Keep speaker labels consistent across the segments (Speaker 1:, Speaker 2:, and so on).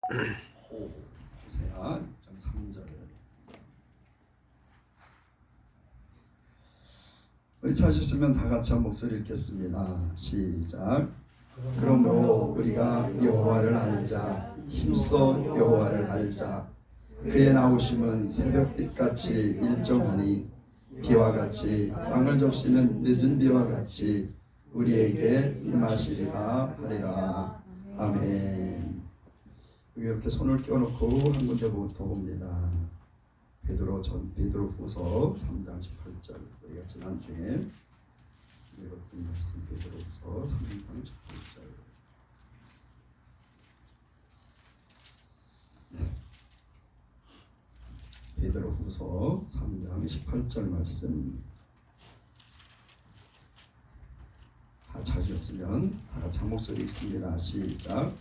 Speaker 1: 호세아 2.3절. 우리 찾으시면 다 같이 한 목소리 읽겠습니다. 시작. 그러므로 우리가 여호와를 알자, 힘써 여호와를 알자. 그의 나오심은 새벽빛같이 일정하니 비와 같이 땅을 적시는 늦은 비와 같이 우리에게 임하시리라 하리라. 아멘. 이렇게 손을 껴놓고 한 문제부터 봅니다. 베드로후서 3장 18절. 우리가 지난주에 읽었던 말씀 베드로후서 3장 18절. 베드로후서 3장 18절 말씀 다 찾으셨으면 다 같이 한 목소리 있습니다. 시작.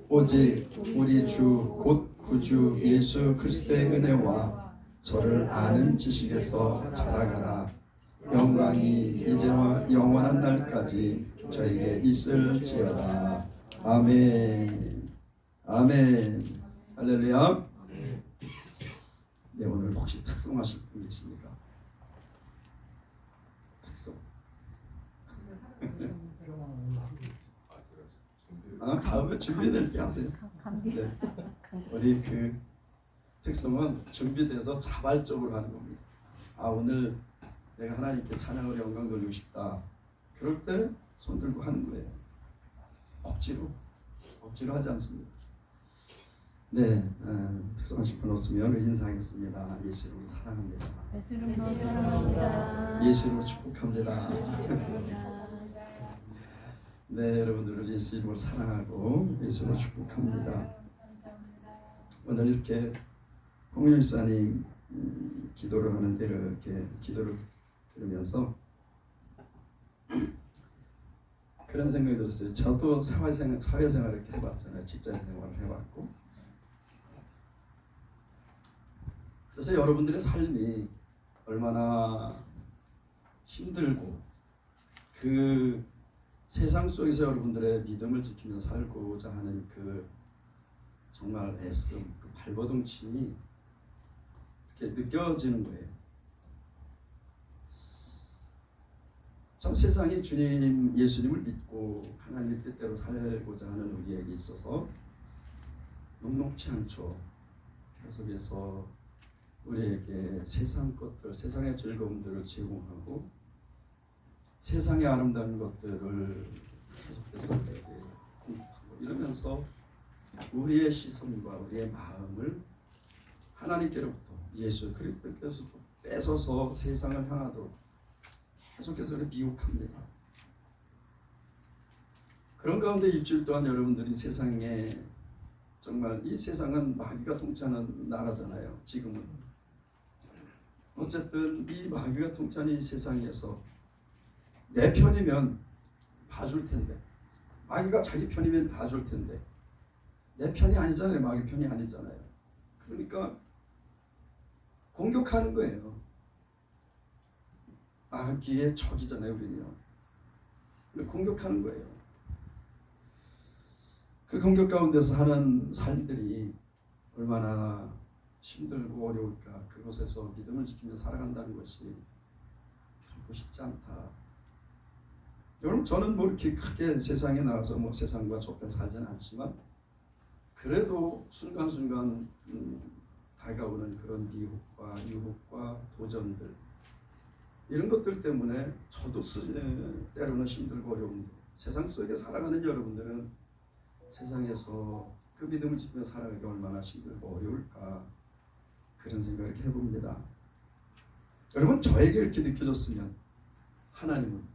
Speaker 1: 오직 우리 주 곧 구주 예수 그리스도의 은혜와 저를 아는 지식에서 자라가라. 영광이 이제와 영원한 날까지 저에게 있을지어다. 아멘. 아멘. 할렐루야. 네, 오늘 혹시 특성하실 분 계십니까? 특성. 다음에 준비될 때 하세요. 네. 우리 그 특성은 준비돼서 자발적으로 하는 겁니다. 오늘 내가 하나님께 찬양으로 영광 돌리고 싶다. 그럴 때 손 들고 하는 거예요. 억지로 하지 않습니다. 네, 특성하실 분 없으면 인사하겠습니다. 예수로 사랑합니다. 예수로 축복합니다. 네, 여러분들을 예수 이름으로 사랑하고 예수로 축복합니다. 오늘 이렇게 홍윤 집사님 기도를 하는데 이렇게 기도를 들으면서 그런 생각이 들었어요. 저도 사회생활을 이렇게 해봤잖아요. 직장생활을 해봤고. 그래서 여러분들의 삶이 얼마나 힘들고 그 세상 속에서 여러분들의 믿음을 지키며 살고자 하는 그 정말 애씀, 그 발버둥침이 이렇게 느껴지는 거예요. 참 세상이 주님 예수님을 믿고 하나님의 뜻대로 살고자 하는 우리에게 있어서 녹록지 않죠. 계속해서 우리에게 세상 것들, 세상의 즐거움들을 제공하고 세상의 아름다운 것들을 계속해서 우리에게 공급하고 이러면서 우리의 시선과 우리의 마음을 하나님께로부터 예수 그리스도께서 뺏어서 세상을 향하도록 계속해서 미혹합니다. 그런 가운데 일주일 동안 여러분들이 세상에 정말 이 세상은 마귀가 통치하는 나라잖아요. 지금은 어쨌든 이 마귀가 통치하는 이 세상에서 내 편이면 봐줄 텐데 마귀가 자기 편이면 봐줄 텐데 내 편이 아니잖아요. 마귀 편이 아니잖아요. 그러니까 공격하는 거예요. 마귀의 적이잖아요. 우리는요. 공격하는 거예요. 그 공격 가운데서 하는 삶들이 얼마나 힘들고 어려울까. 그곳에서 믿음을 지키며 살아간다는 것이 결코 쉽지 않다. 여러분 저는 뭐 이렇게 크게 세상에 나가서 뭐 세상과 좁혀 살지는 않지만 그래도 순간순간 다가오는 그런 미혹과 유혹과 도전들 이런 것들 때문에 저도 때로는 힘들고 어려운데 세상 속에 살아가는 여러분들은 세상에서 그 믿음을 지키며 살아가기 얼마나 힘들고 어려울까 그런 생각을 해봅니다. 여러분 저에게 이렇게 느껴졌으면 하나님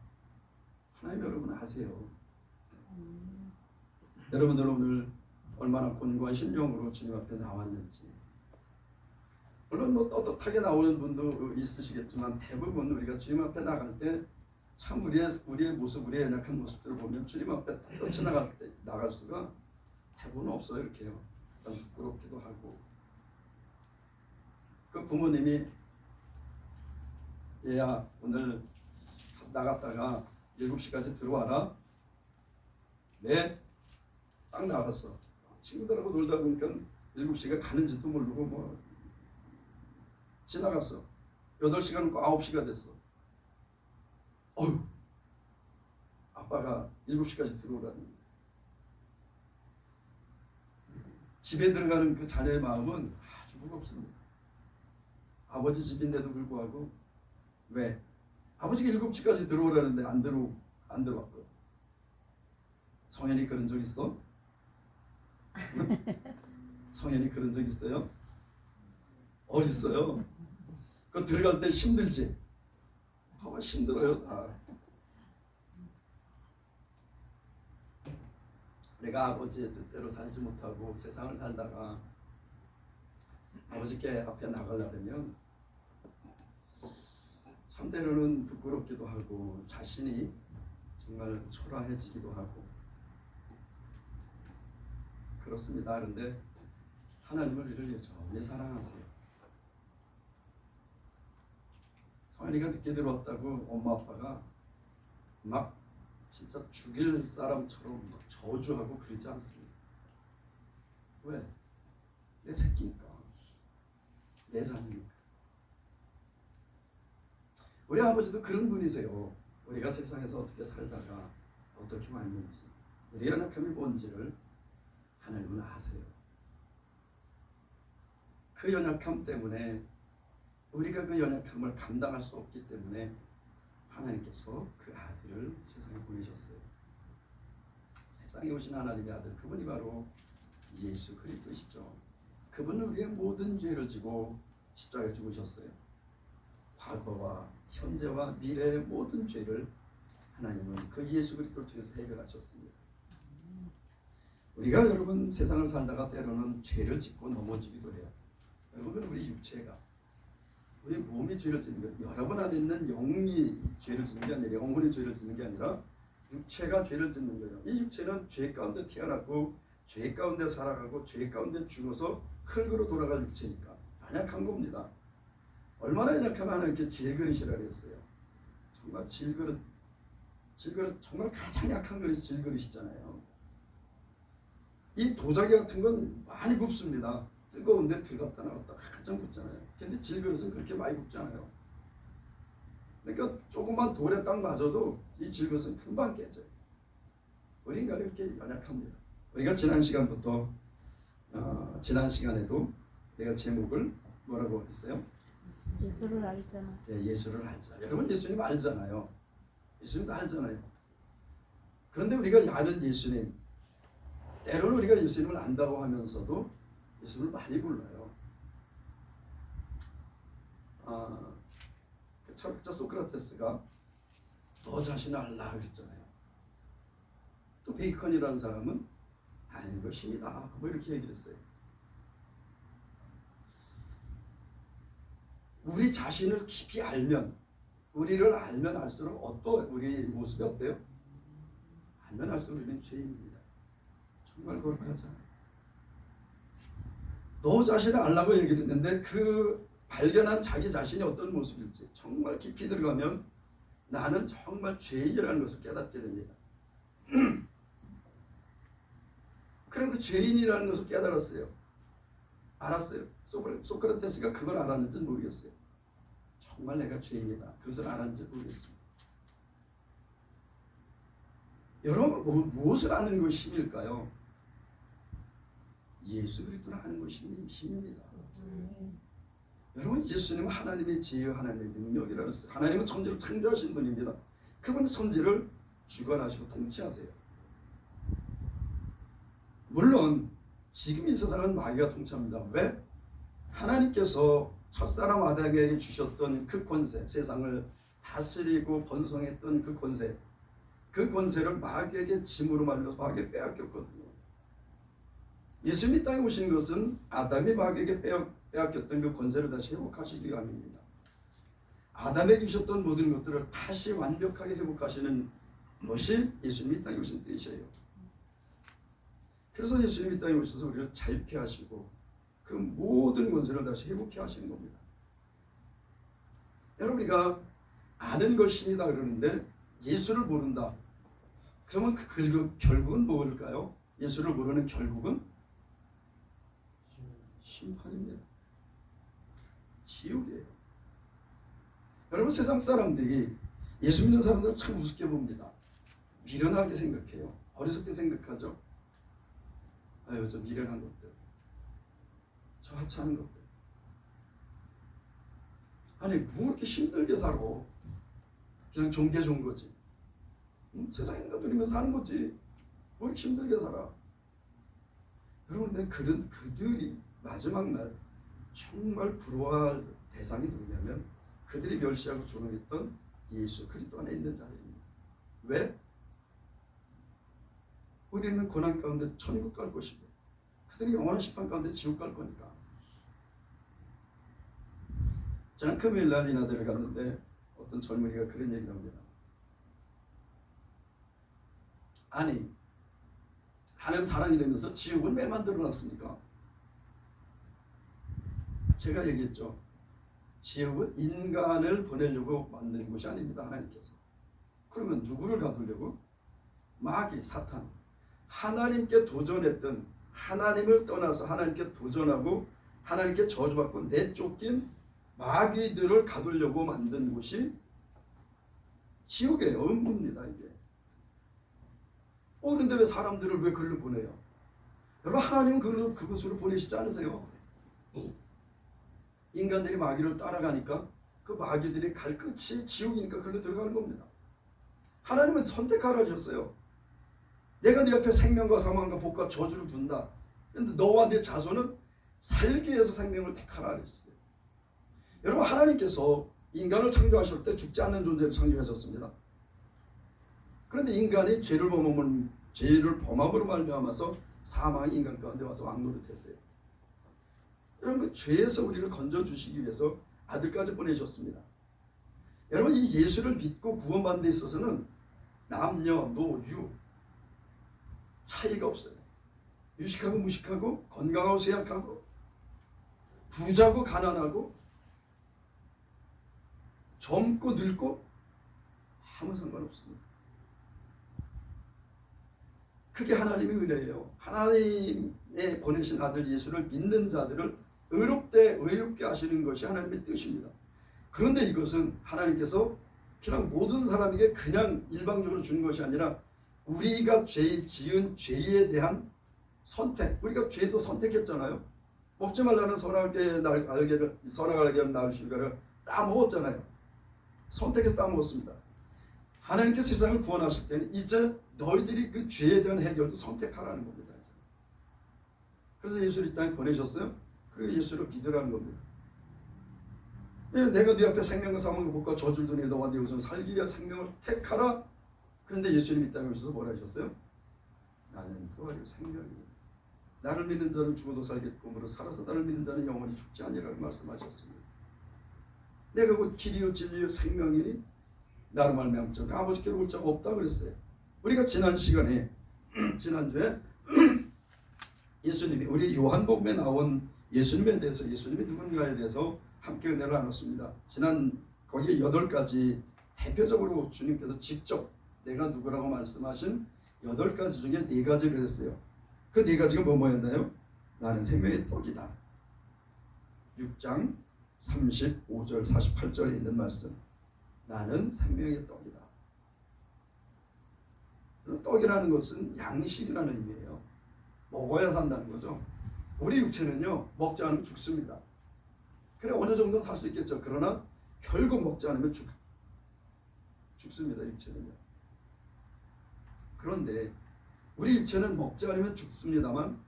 Speaker 1: 여러분 아세요. 여러분들 오늘 얼마나 곤고한 심령으로 주님 앞에 나왔는지 물론 뭐 떳떳하게 나오는 분도 있으시겠지만 대부분 우리가 주님 앞에 나갈 때 참 우리의 모습, 우리의 연약한 모습들을 보면 주님 앞에 떳떳이 나갈 수가 대부분 없어요. 이렇게요. 부끄럽기도 하고 그 부모님이 얘야 오늘 나갔다가 7시까지 들어와라. 네, 딱 나갔어. 친구들하고 놀다 보니까 7시가 가는지도 모르고 뭐 지나갔어. 8시간 꼭 9시가 됐어. 어휴, 아빠가 7시까지 들어오라는. 집에 들어가는 그 자녀의 마음은 아주 무겁습니다. 아버지 집인데도 불구하고 왜? 아버지가 7시까지 들어오라는데 안 들어왔거든. 성현이 그런 적 있어? 응? 성현이 그런 적 있어요? 어딨어요? 그 들어갈 때 힘들지? 힘들어요 다. 내가 아버지의 뜻대로 살지 못하고 세상을 살다가 아버지께 앞에 나가려면 참 때로는 부끄럽기도 하고 자신이 정말 초라해지기도 하고 그렇습니다. 그런데 하나님은 우리를 여전히 사랑하세요. 성현이가 늦게 들어왔다고 엄마 아빠가 막 진짜 죽일 사람처럼 막 저주하고 그러지 않습니다. 왜? 내 새끼니까. 내 자녀니까. 우리 아버지도 그런 분이세요. 우리가 세상에서 어떻게 살다가 어떻게 왔는지, 우리 연약함이 뭔지를 하나님은 아세요. 그 연약함 때문에 우리가 그 연약함을 감당할 수 없기 때문에 하나님께서 그 아들을 세상에 보내셨어요. 세상에 오신 하나님의 아들, 그분이 바로 예수 그리스도시죠. 그분은 우리의 모든 죄를 지고 십자가에 죽으셨어요. 과거와 현재와 미래의 모든 죄를 하나님은 그 예수 그리스도를 통해서 해결하셨습니다. 우리가 여러분 세상을 살다가 때로는 죄를 짓고 넘어지기도 해요. 여러분 우리 육체가, 우리 몸이 죄를 짓는 거예요. 여러분 안에 있는 영이 죄를 짓는 게 아니라, 영혼이 죄를 짓는 게 아니라 육체가 죄를 짓는 거예요. 이 육체는 죄 가운데 태어났고 죄 가운데 살아가고 죄 가운데 죽어서 흙으로 돌아갈 육체니까 연약한 겁니다. 얼마나 연약하면 하나님께 질그릇이라 그랬어요. 정말 질그릇 정말 가장 약한 그릇이 질그릇이잖아요. 이 도자기 같은 건 많이 굽습니다. 뜨거운데 들어갔다 나왔다 한참 굽잖아요. 근데 질그릇은 그렇게 많이 굽잖아요. 그러니까 조금만 돌에 딱 맞아도 이 질그릇은 금방 깨져요. 우리 인간은 이렇게 연약합니다. 우리가 지난 시간부터 지난 시간에도 내가 제목을 뭐라고 했어요?
Speaker 2: 예수를 알잖아.
Speaker 1: 네, 예수를 알자. 여러분 예수님 알잖아요. 예수님도 알잖아요. 그런데 우리가 아는 예수님, 때로는 우리가 예수님을 안다고 하면서도 예수님을 많이 불러요. 그 철학자 소크라테스가 너 자신을 알라 그랬잖아요. 또 베이컨이라는 사람은 아는 것입니다. 뭐 이렇게 얘기를 했어요. 우리 자신을 깊이 알면, 우리를 알면 알수록 우리 모습이 어때요? 알면 알수록 우리는 죄인입니다. 정말 거룩하잖아요. 너 자신을 알라고 얘기를 했는데 그 발견한 자기 자신이 어떤 모습일지 정말 깊이 들어가면 나는 정말 죄인이라는 것을 깨닫게 됩니다. 그럼 그 죄인이라는 것을 깨달았어요. 알았어요. 소크라테스가 그걸 알았는지는 모르겠어요. 정말 내가 죄인이다. 그것을 알았는지 모르겠습니다. 여러분 무엇을 아는 것이 힘일까요? 예수 그리스도를 아는 것이 힘입니다. 여러분 예수님은 하나님의 지혜와 하나님의 능력이라는 것을, 하나님은 천지를 창조하신 분입니다. 그분은 천지를 주관하시고 통치하세요. 물론 지금 이 세상은 마귀가 통치합니다. 왜? 하나님께서 첫사람 아담에게 주셨던 그 권세, 세상을 다스리고 번성했던 그 권세, 그 권세를 마귀에게 짐으로 말려서 마귀에게 빼앗겼거든요. 예수님이 땅에 오신 것은 아담이 마귀에게 빼앗겼던 그 권세를 다시 회복하시기 위함입니다. 아담에게 주셨던 모든 것들을 다시 완벽하게 회복하시는 것이 예수님이 땅에 오신 뜻이에요. 그래서 예수님이 땅에 오셔서 우리를 자유케 하시고 그 모든 권세를 다시 회복케 하시는 겁니다. 여러분 우리가 아는 것입니다 그러는데 예수를 모른다. 그러면 그 결국은 뭘까요? 예수를 모르는 결국은 심판입니다. 지옥이에요. 여러분, 세상 사람들이 예수 믿는 사람들을 참 우습게 봅니다. 미련하게 생각해요. 어리석게 생각하죠. 아유, 저 미련한 것들, 저 하찮은 것들. 아니, 뭐 이렇게 힘들게 살아. 그냥 좋은 게 좋은 거지. 세상에 누리면 사는 거지. 뭐 이렇게 힘들게 살아. 여러분, 근데 그들이 마지막 날 정말 부러워할 대상이 누구냐면 그들이 멸시하고 조롱했던 예수 그리스도 안에 있는 자들입니다. 왜? 우리는 고난 가운데 천국 갈 것이고 그들이 영원한 심판 가운데 지옥 갈 거니까. 저는 금요일 날 인하대를 갔는데 어떤 젊은이가 그런 얘기를 합니다. 아니, 하나님 사랑이라면서 지옥은 왜 만들어놨습니까? 제가 얘기했죠. 지옥은 인간을 보내려고 만든 곳이 아닙니다. 하나님께서. 그러면 누구를 가두려고? 마귀, 사탄. 하나님께 도전했던, 하나님을 떠나서 하나님께 도전하고 하나님께 저주받고 내쫓긴 마귀들을 가두려고 만든 곳이 지옥이에요. 음부입니다. 이게. 그런데 왜 사람들을 왜 그리로 보내요? 여러분, 하나님은 그곳으로 보내시지 않으세요? 인간들이 마귀를 따라가니까 그 마귀들이 갈 끝이 지옥이니까 그리로 들어가는 겁니다. 하나님은 선택하라 하셨어요. 내가 네 앞에 생명과 사망과 복과 저주를 둔다. 그런데 너와 네 자손은 살기 위해서 생명을 택하라 했어요. 여러분, 하나님께서 인간을 창조하실 때 죽지 않는 존재로 창조하셨습니다. 그런데 인간이 죄를 범함으로 말미암아서 사망이 인간 가운데 와서 왕노릇했어요. 여러분, 그 죄에서 우리를 건져주시기 위해서 아들까지 보내셨습니다. 여러분, 이 예수를 믿고 구원받는 데 있어서는 남녀, 노, 유 차이가 없어요. 유식하고 무식하고 건강하고 쇠약하고 부자고 가난하고 젊고 늙고 아무 상관없습니다. 그게 하나님의 은혜예요. 하나님의 보내신 아들 예수를 믿는 자들을 의롭게 하시는 것이 하나님의 뜻입니다. 그런데 이것은 하나님께서 그냥 모든 사람에게 그냥 일방적으로 주는 것이 아니라 우리가 지은 죄에 대한 선택, 우리가 죄도 선택했잖아요. 먹지 말라는 선악알게 하는 나를 실과를 따먹었잖아요. 선택해서 따먹었습니다. 하나님께서 세상을 구원하실 때는 이제 너희들이 그 죄에 대한 해결도 선택하라는 겁니다. 그래서 예수를 이 땅에 보내셨어요. 그리고 예수를 믿으라는 겁니다. 내가 네 앞에 생명과 사망과 복과 저주를 두니 너와 네 후손 살기 위한 생명을 택하라. 그런데 예수님 이 땅에 오셔서 뭐라 하셨어요? 나는 부활이요 생명이요. 나를 믿는 자는 죽어도 살겠고 무릇 살아서 나를 믿는 자는 영원히 죽지 아니라고 말씀하셨습니다. 내가 곧 길이요 진리요 생명이니 나로 말미암아 아버지께로 올 자가 없다 그랬어요. 우리가 지난 시간에 지난주에 예수님이 우리 요한복음에 나온 예수님에 대해서 예수님이 누군가에 대해서 함께 은혜를 나눴습니다. 거기에 8가지 대표적으로 주님께서 직접 내가 누구라고 말씀하신 8가지 중에 4가지를 했어요. 그 4가지가 뭐였나요? 나는 생명의 떡이다. 6장 35절 48절에 있는 말씀. 나는 생명의 떡이다. 떡이라는 것은 양식이라는 의미예요. 먹어야 산다는 거죠. 우리 육체는요, 먹지 않으면 죽습니다. 그래, 어느 정도는 살 수 있겠죠. 그러나 결국 먹지 않으면 죽습니다. 육체는요. 그런데 우리 육체는 먹지 않으면 죽습니다만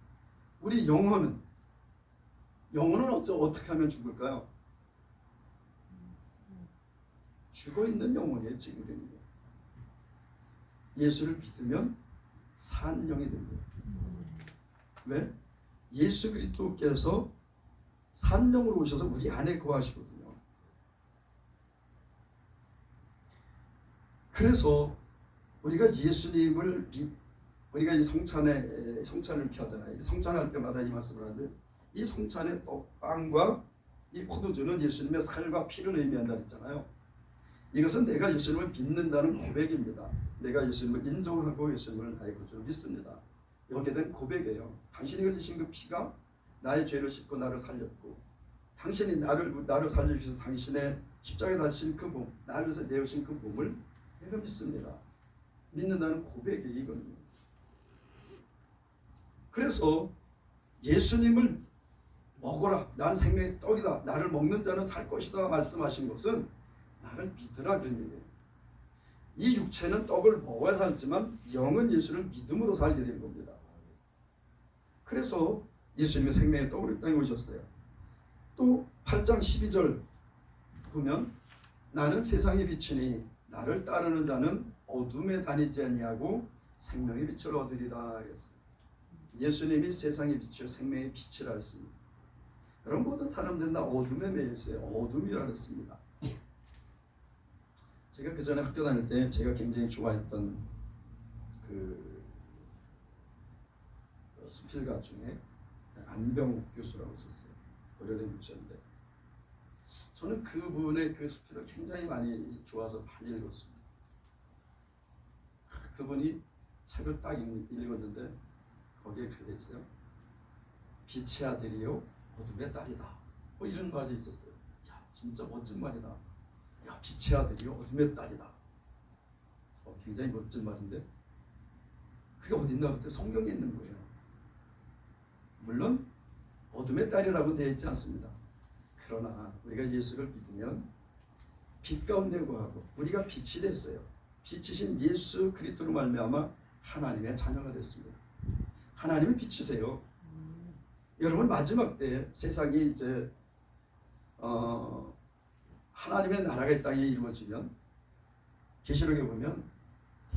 Speaker 1: 우리 영혼은 어떻게 하면 죽을까요? 죽어있는 영혼이에요. 지금 우리는. 예수를 믿으면 산 영이 됩니다. 왜? 예수 그리스도께서 산 영으로 오셔서 우리 안에 거하시거든요. 그래서 우리가 예수님을 우리가 이 성찬을 이렇게 하잖아요. 성찬할 때마다 이 말씀을 하는데 이 성찬의 떡빵과 이 포도주는 예수님의 살과 피를 의미한다 했잖아요. 이것은 내가 예수님을 믿는다는 고백입니다. 내가 예수님을 인정하고 예수님을 나의 구주로 믿습니다. 여기에 대한 고백이에요. 당신이 흘리신 그 피가 나의 죄를 씻고 나를 살렸고 당신이 나를 살리기 위해서 당신의 십자가에 달리신 그 몸, 나를 위해서 내오신 그 몸을 내가 믿습니다. 믿는다는 고백이 이거든요. 그래서 예수님을 먹어라, 나는 생명의 떡이다, 나를 먹는 자는 살 것이다 말씀하신 것은 나를 믿으라 그런 얘기예요. 이 육체는 떡을 먹어야 살지만 영은 예수를 믿음으로 살게 된 겁니다. 그래서 예수님의 생명의 떡으로 이 땅에 오셨어요. 또 8장 12절 보면 나는 세상의 빛이니 나를 따르는 자는 어둠에 다니지 아니하고 생명의 빛을 얻으리라 했어요. 예수님이 세상의 빛이요 생명의 빛이라 했습니다. 여러분 모든 사람들은 다 어둠에 매여 있어요. 어둠이라 했습니다. 제가 그 전에 학교 다닐 때 제가 굉장히 좋아했던 그 수필가 중에 안병욱 교수라고 있었어요. 고려대 교수인데 저는 그분의 그 수필을 굉장히 많이 좋아서 많이 읽었습니다. 그분이 책을 딱 읽었는데 거기에 그게 있어요. 빛의 아들이요 어둠의 딸이다. 뭐 이런 말이 있었어요. 야 진짜 멋진 말이다. 야 빛의 아들이요 어둠의 딸이다. 굉장히 멋진 말인데 그게 어딨나 그때 성경에 있는 거예요. 물론 어둠의 딸이라고 되어 있지 않습니다. 그러나 우리가 예수를 믿으면 빛 가운데 거하고 우리가 빛이 됐어요. 빛이신 예수 그리스도로 말미암아 하나님의 자녀가 됐습니다. 하나님의 빛이세요. 여러분 마지막 때 세상이 이제 하나님의 나라가 이 땅에 이루어지면 계시록에 보면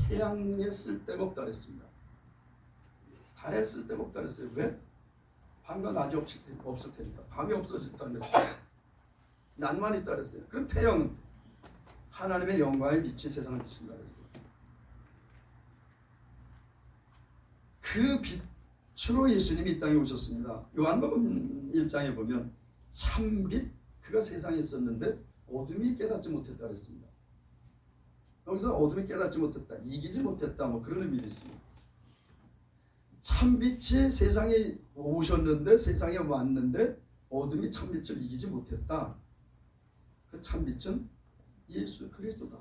Speaker 1: 태양에 쓸데가 없다 그랬습니다. 달에 쓸데가 없다 그랬어요. 왜? 밤과 낮이 없을 테니까. 밤이 없어졌다는 그랬어요. 낮만 있다 그랬어요. 그럼 태양은 하나님의 영광의 빛이 세상을 비춘다 그랬어요. 그 빛으로 예수님이 이 땅에 오셨습니다. 요한복음 1장에 보면 참빛 그가 세상에 있었는데 어둠이 깨닫지 못했다 그랬습니다. 여기서 어둠이 깨닫지 못했다, 이기지 못했다 뭐 그런 의미도 있습니다. 참빛이 세상에 오셨는데 세상에 왔는데 어둠이 참빛을 이기지 못했다. 그 참빛은 예수 그리스도다.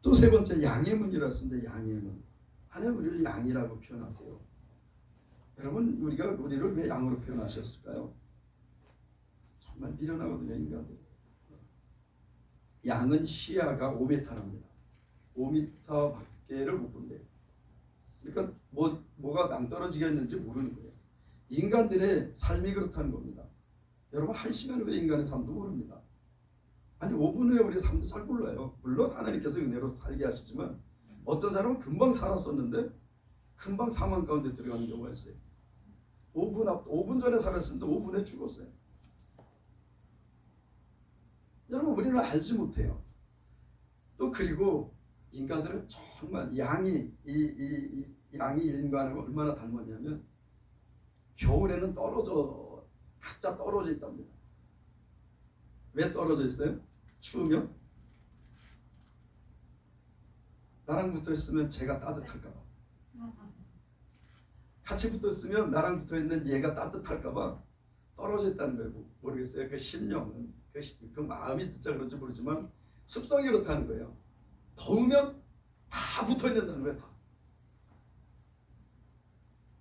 Speaker 1: 또 세 번째 양의 문이라 쓰는데 양의 문. 하나님 우리를 양이라고 표현하세요. 여러분 우리를 왜 양으로 표현하셨을까요? 정말 미련하거든요 인간들. 양은 시야가 5m랍니다. 5m 밖에를 못 본대요. 그러니까 뭐가 낭떠러지겠는지 모르는 거예요. 인간들의 삶이 그렇다는 겁니다. 여러분 1시간 후에 인간의 삶도 모릅니다. 아니 5분 후에 우리의 삶도 잘 몰라요. 물론 하나님께서 은혜로 살게 하시지만 어떤 사람은 금방 살았었는데 금방 사망 가운데 들어가는 경우가 있어요. 5분 전에 살았는데 5분에 죽었어요. 여러분 우리는 알지 못해요. 또 그리고 인간들은 정말 양이 인간하고 얼마나 닮았냐면 겨울에는 각자 떨어져 있답니다. 왜 떨어져 있어요? 추우면? 나랑 붙어 있으면 제가 따뜻할까 봐. 같이 붙어 있으면 나랑 붙어 있는 얘가 따뜻할까 봐 떨어져 있다는 거예요. 모르겠어요. 그 심령은 그 마음이 진짜 그런지 모르지만 습성이 그렇다는 거예요. 더우면 다 붙어 있는다는 거예요. 다.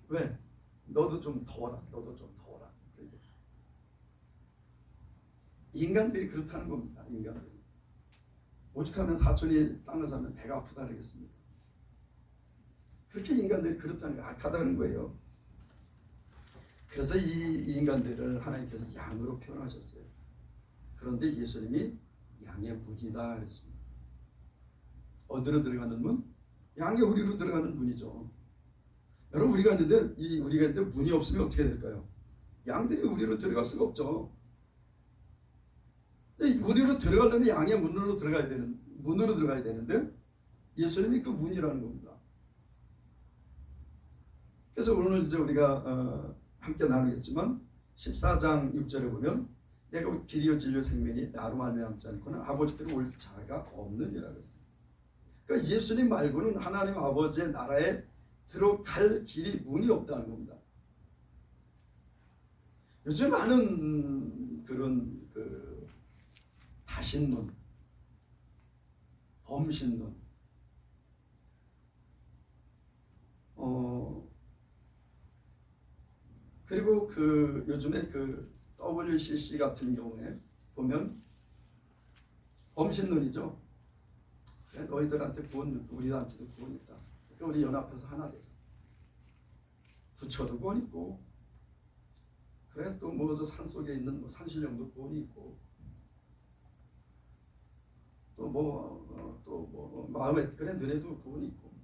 Speaker 1: 왜? 너도 좀 더워라. 너도 좀 더워라. 인간들이 그렇다는 겁니다. 인간들이. 오죽하면 사촌이 땅을 사면 배가 아프다 그러겠습니까? 그렇게 인간들이 그렇다는 거예요. 악하다는 거예요. 그래서 이 인간들을 하나님께서 양으로 표현하셨어요. 그런데 예수님이 양의 문이다 그랬습니다. 어디로 들어가는 문? 양의 우리로 들어가는 문이죠. 여러분 우리가 있는데 문이 없으면 어떻게 될까요? 양들이 우리로 들어갈 수가 없죠. 근데 우리로 들어가려면 양의 문으로 들어가야 되는데 예수님이 그 문이라는 겁니다. 그래서 오늘 이제 우리가 함께 나누겠지만 14장 6절에 보면 내가 길이요 진리요 생명이 나로 말미암지 않고는 아버지께로 올 자가 없느니라 그랬어요. 그러니까 예수님 말고는 하나님 아버지의 나라에 들어갈 길이 문이 없다는 겁니다. 요즘 많은 그런 다신론, 범신론, 그리고 요즘에 WCC 같은 경우에 보면 범신론이죠. 그래, 너희들한테 구원, 우리한테도 구원 있다. 그러니까 우리 연합해서 하나 되자. 부처도 구원 있고, 그래 또 뭐 저 산속에 있는 뭐 산신령도 구원이 있고, 또 뭐 마음에 그래 너네도 구원이 있고.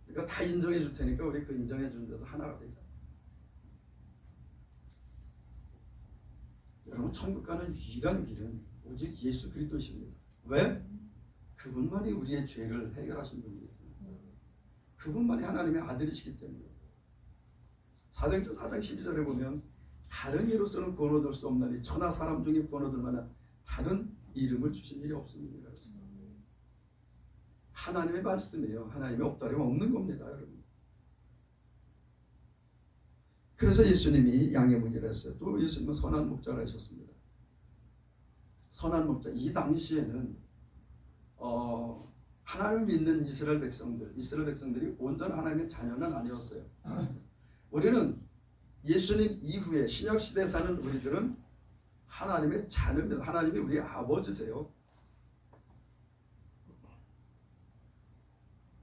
Speaker 1: 그러니까 다 인정해 줄 테니까 우리 그 인정해 준 데서 하나가 되자. 여러분, 천국 가는 유일한 길은 오직 예수 그리스도십니다. 왜? 그분만이 우리의 죄를 해결하신 분이기 때문에. 그분만이 하나님의 아들이시기 때문에. 사도행전 4장 12절에 보면 다른 이로서는 구원 얻을 수 없나니 천하 사람 중에 구원 얻을 만한 다른 이름을 주신 일이 없습니다. 하나님의 말씀이에요. 하나님의 없다면 없는 겁니다, 여러분. 그래서 예수님이 양의 문이라 했어요. 또 예수님은 선한 목자라 하셨습니다. 선한 목자. 이 당시에는 하나님을 믿는 이스라엘 백성들이 온전한 하나님의 자녀는 아니었어요. 우리는 예수님 이후에 신약 시대에 사는 우리들은 하나님의 자녀입니다. 하나님이 우리 아버지세요.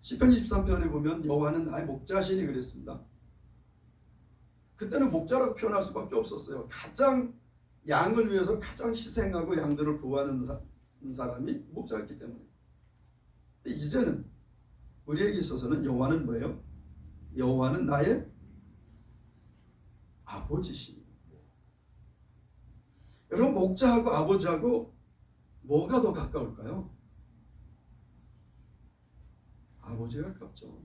Speaker 1: 시편 23편에 보면 여호와는 나의 목자시니 그랬습니다. 그때는 목자라고 표현할 수밖에 없었어요. 가장 양을 위해서 가장 희생하고 양들을 보호하는 사람이 목자였기 때문에. 근데 이제는 우리에게 있어서는 여호와는 뭐예요? 여호와는 나의 아버지시니. 여러분, 목자하고 아버지하고 뭐가 더 가까울까요? 아버지가 가깝죠.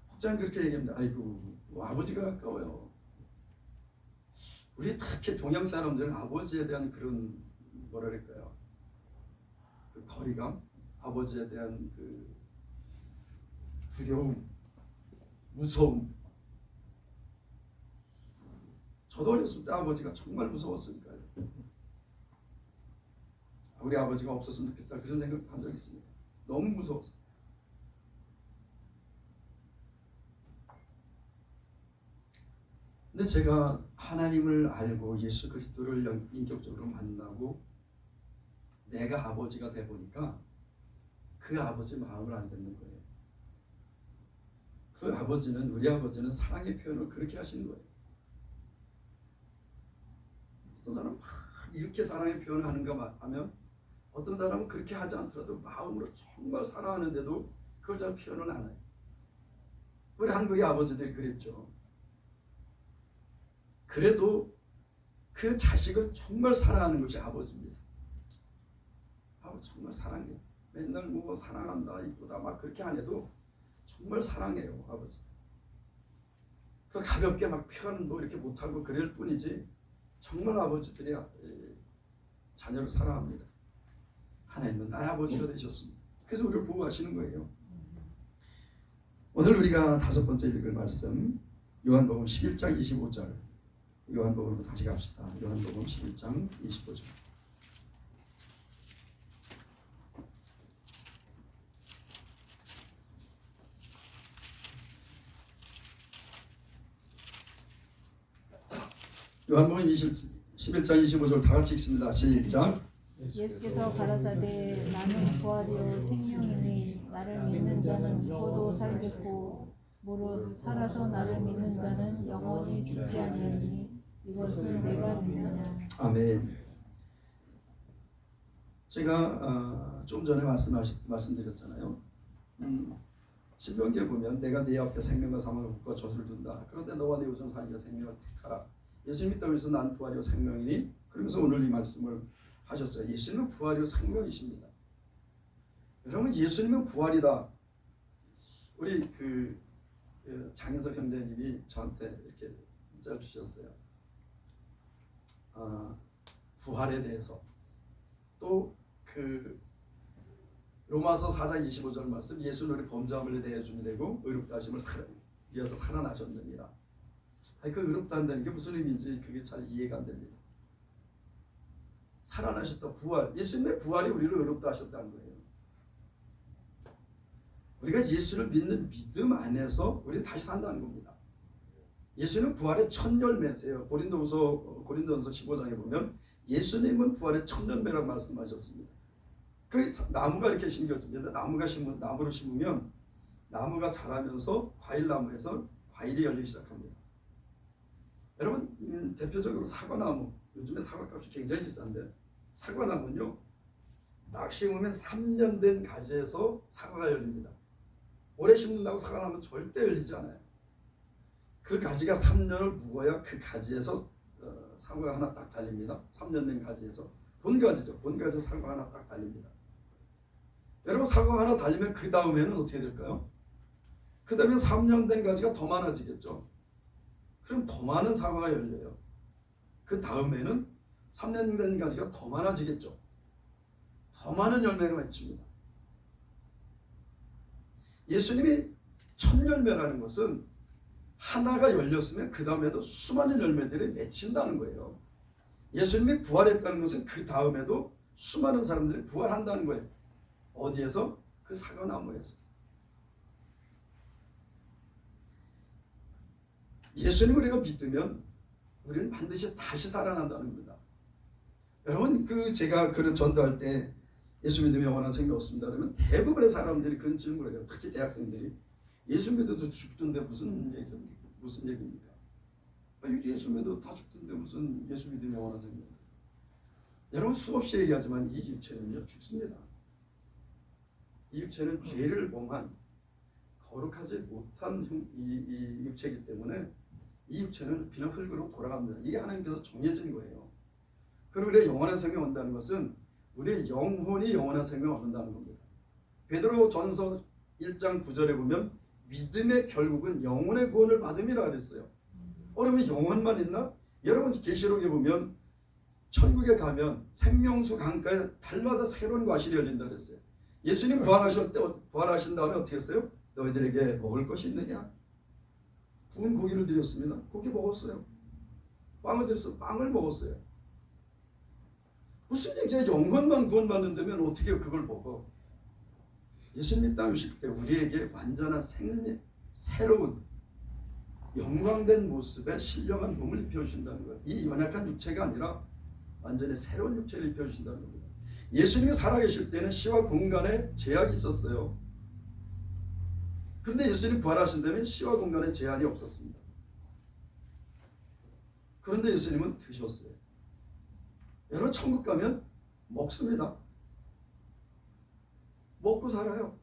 Speaker 1: 목자는 그렇게 얘기합니다. 아이고, 뭐 아버지가 가까워요. 우리 특히 동양 사람들은 아버지에 대한 그런 뭐랄까요? 그 거리감, 아버지에 대한 그 두려움, 무서움. 저도 어렸을 때 아버지가 정말 무서웠으니까요. 우리 아버지가 없었으면 좋겠다 그런 생각 한 적 있습니다. 너무 무서웠어요. 근데 제가 하나님을 알고 예수 그리스도를 인격적으로 만나고 내가 아버지가 돼 보니까 그 아버지 마음을 안 듣는 거예요. 그 아버지는, 우리 아버지는 사랑의 표현을 그렇게 하시는 거예요. 어떤 사람은 이렇게 사랑의 표현을 하는가 하면 어떤 사람은 그렇게 하지 않더라도 마음으로 정말 사랑하는데도 그걸 잘 표현을 안 해요. 우리 한국의 아버지들이 그랬죠. 그래도 그 자식을 정말 사랑하는 것이 아버지입니다. 아버지 정말 사랑해요. 맨날 뭐 사랑한다, 이쁘다 막 그렇게 안 해도 정말 사랑해요, 아버지. 그 가볍게 막 표현 뭐 이렇게 못하고 그럴 뿐이지 정말 아버지들이 자녀를 사랑합니다. 하나님은 나의 아버지가 되셨습니다. 그래서 우리를 보호하시는 거예요. 오늘 우리가 다섯 번째 읽을 말씀 요한복음 11장 25절. 요한복음으로 다시 갑시다. 요한복음 11장 25절. 요한복음 11장 25절 다 같이 읽습니다. 시작.
Speaker 2: 예수께서 가라사대 나는 부활이요 생명이니 나를 믿는 자는 죽어도 살겠고 무릇 살아서 나를 믿는 자는 영원히 죽지 아니하니 이것을 내가 믿느냐.
Speaker 1: 아멘. 제가 좀 전에 말씀드렸잖아요. 신명기에 보면 내가 네 앞에 생명과 사망을 묶어 젖을 준다. 그런데 너와 네 우선 사이가 생명을 택하라. 예수 믿다고 해서 난 부활이요 생명이니. 그러면서 오늘 이 말씀을 하셨어요. 예수님은 부활이요 생명이십니다. 여러분, 예수님은 부활이다. 우리 장현석 형제님이 저한테 이렇게 문자를 주셨어요. 부활에 대해서 또 로마서 4장 25절 말씀, 예수는 우리 범죄함을 대해 주이 되고 의롭다 하심을 이어서 살아나셨느니라. 아니, 그 의롭다 한다는 게 무슨 의미인지 그게 잘 이해가 안 됩니다. 살아나셨다, 부활, 예수님의 부활이 우리를 의롭다 하셨다는 거예요. 우리가 예수를 믿는 믿음 안에서 우리 다시 산다는 겁니다. 예수는 부활의 첫 열매세요. 고린도전서 15장에 보면 예수님은 부활의 첫 열매라고 말씀하셨습니다. 그 나무가 이렇게 심겨집니다. 나무를 심으면 나무가 자라면서 과일나무에서 과일이 열리기 시작합니다. 여러분, 대표적으로 사과나무, 요즘에 사과값이 굉장히 비싼데 사과나무는요, 딱 심으면 3년 된 가지에서 사과가 열립니다. 오래 심는다고 사과나무는 절대 열리지 않아요. 그 가지가 3년을 묵어야 그 가지에서 사과가 하나 딱 달립니다. 3년 된 가지에서 본가지죠. 본가지에서 사과 하나 딱 달립니다. 여러분, 사과가 하나 달리면 그 다음에는 어떻게 될까요? 그 다음에 3년 된 가지가 더 많아지겠죠. 그럼 더 많은 사과가 열려요. 그 다음에는 3년 된 가지가 더 많아지겠죠. 더 많은 열매가 맺힙니다. 예수님이 첫 열매라는 것은 하나가 열렸으면 그 다음에도 수많은 열매들이 맺힌다는 거예요. 예수님이 부활했다는 것은 그 다음에도 수많은 사람들이 부활한다는 거예요. 어디에서? 그 사과나무에서. 예수님을 우리가 믿으면 우리는 반드시 다시 살아난다는 겁니다. 여러분, 제가 글을 전도할 때 예수 믿으면 영원한 생명 없습니다 그러면 대부분의 사람들이 그런 질문을 해요. 특히 대학생들이 예수 믿어도 죽던데 무슨 얘기입니까? 예수 믿어도 다 죽던데 무슨 예수 믿으면 영원한 생명. 여러분, 수없이 얘기하지만 이 육체는요 죽습니다. 이 육체는 죄를 범한 거룩하지 못한 이 육체이기 때문에 이 육체는 그냥 흙으로 돌아갑니다. 이게 하나님께서 정해진 거예요. 그리고 우리의 영원한 생명 얻는다는 것은 우리의 영혼이 영원한 생명 얻는다는 겁니다. 베드로전서 1장 9절에 보면 믿음의 결국은 영혼의 구원을 받음이라 그랬어요. 그러면 영혼만 있나? 여러분, 계시록에 보면 천국에 가면 생명수 강가에 달마다 새로운 과실이 열린다 그랬어요. 예수님 부활하신 다음에 어떻게 했어요? 너희들에게 먹을 것이 있느냐? 구운 고기를 드렸습니다. 고기 먹었어요. 빵을 드렸어요. 빵을 먹었어요. 무슨 얘기야? 영혼만 구원받는다면 어떻게 그걸 먹어? 예수님이 땅에 오실 때 우리에게 완전한 생명의 새로운 영광된 모습의 신령한 몸을 입혀주신다는 거예요. 이 연약한 육체가 아니라 완전히 새로운 육체를 입혀주신다는 겁니다. 예수님이 살아계실 때는 시와 공간에 제약이 있었어요. 그런데 예수님 부활하신 다음에 시와 공간에 제한이 없었습니다. 그런데 예수님은 드셨어요. 여러분, 천국 가면 먹습니다. 먹고 살아요.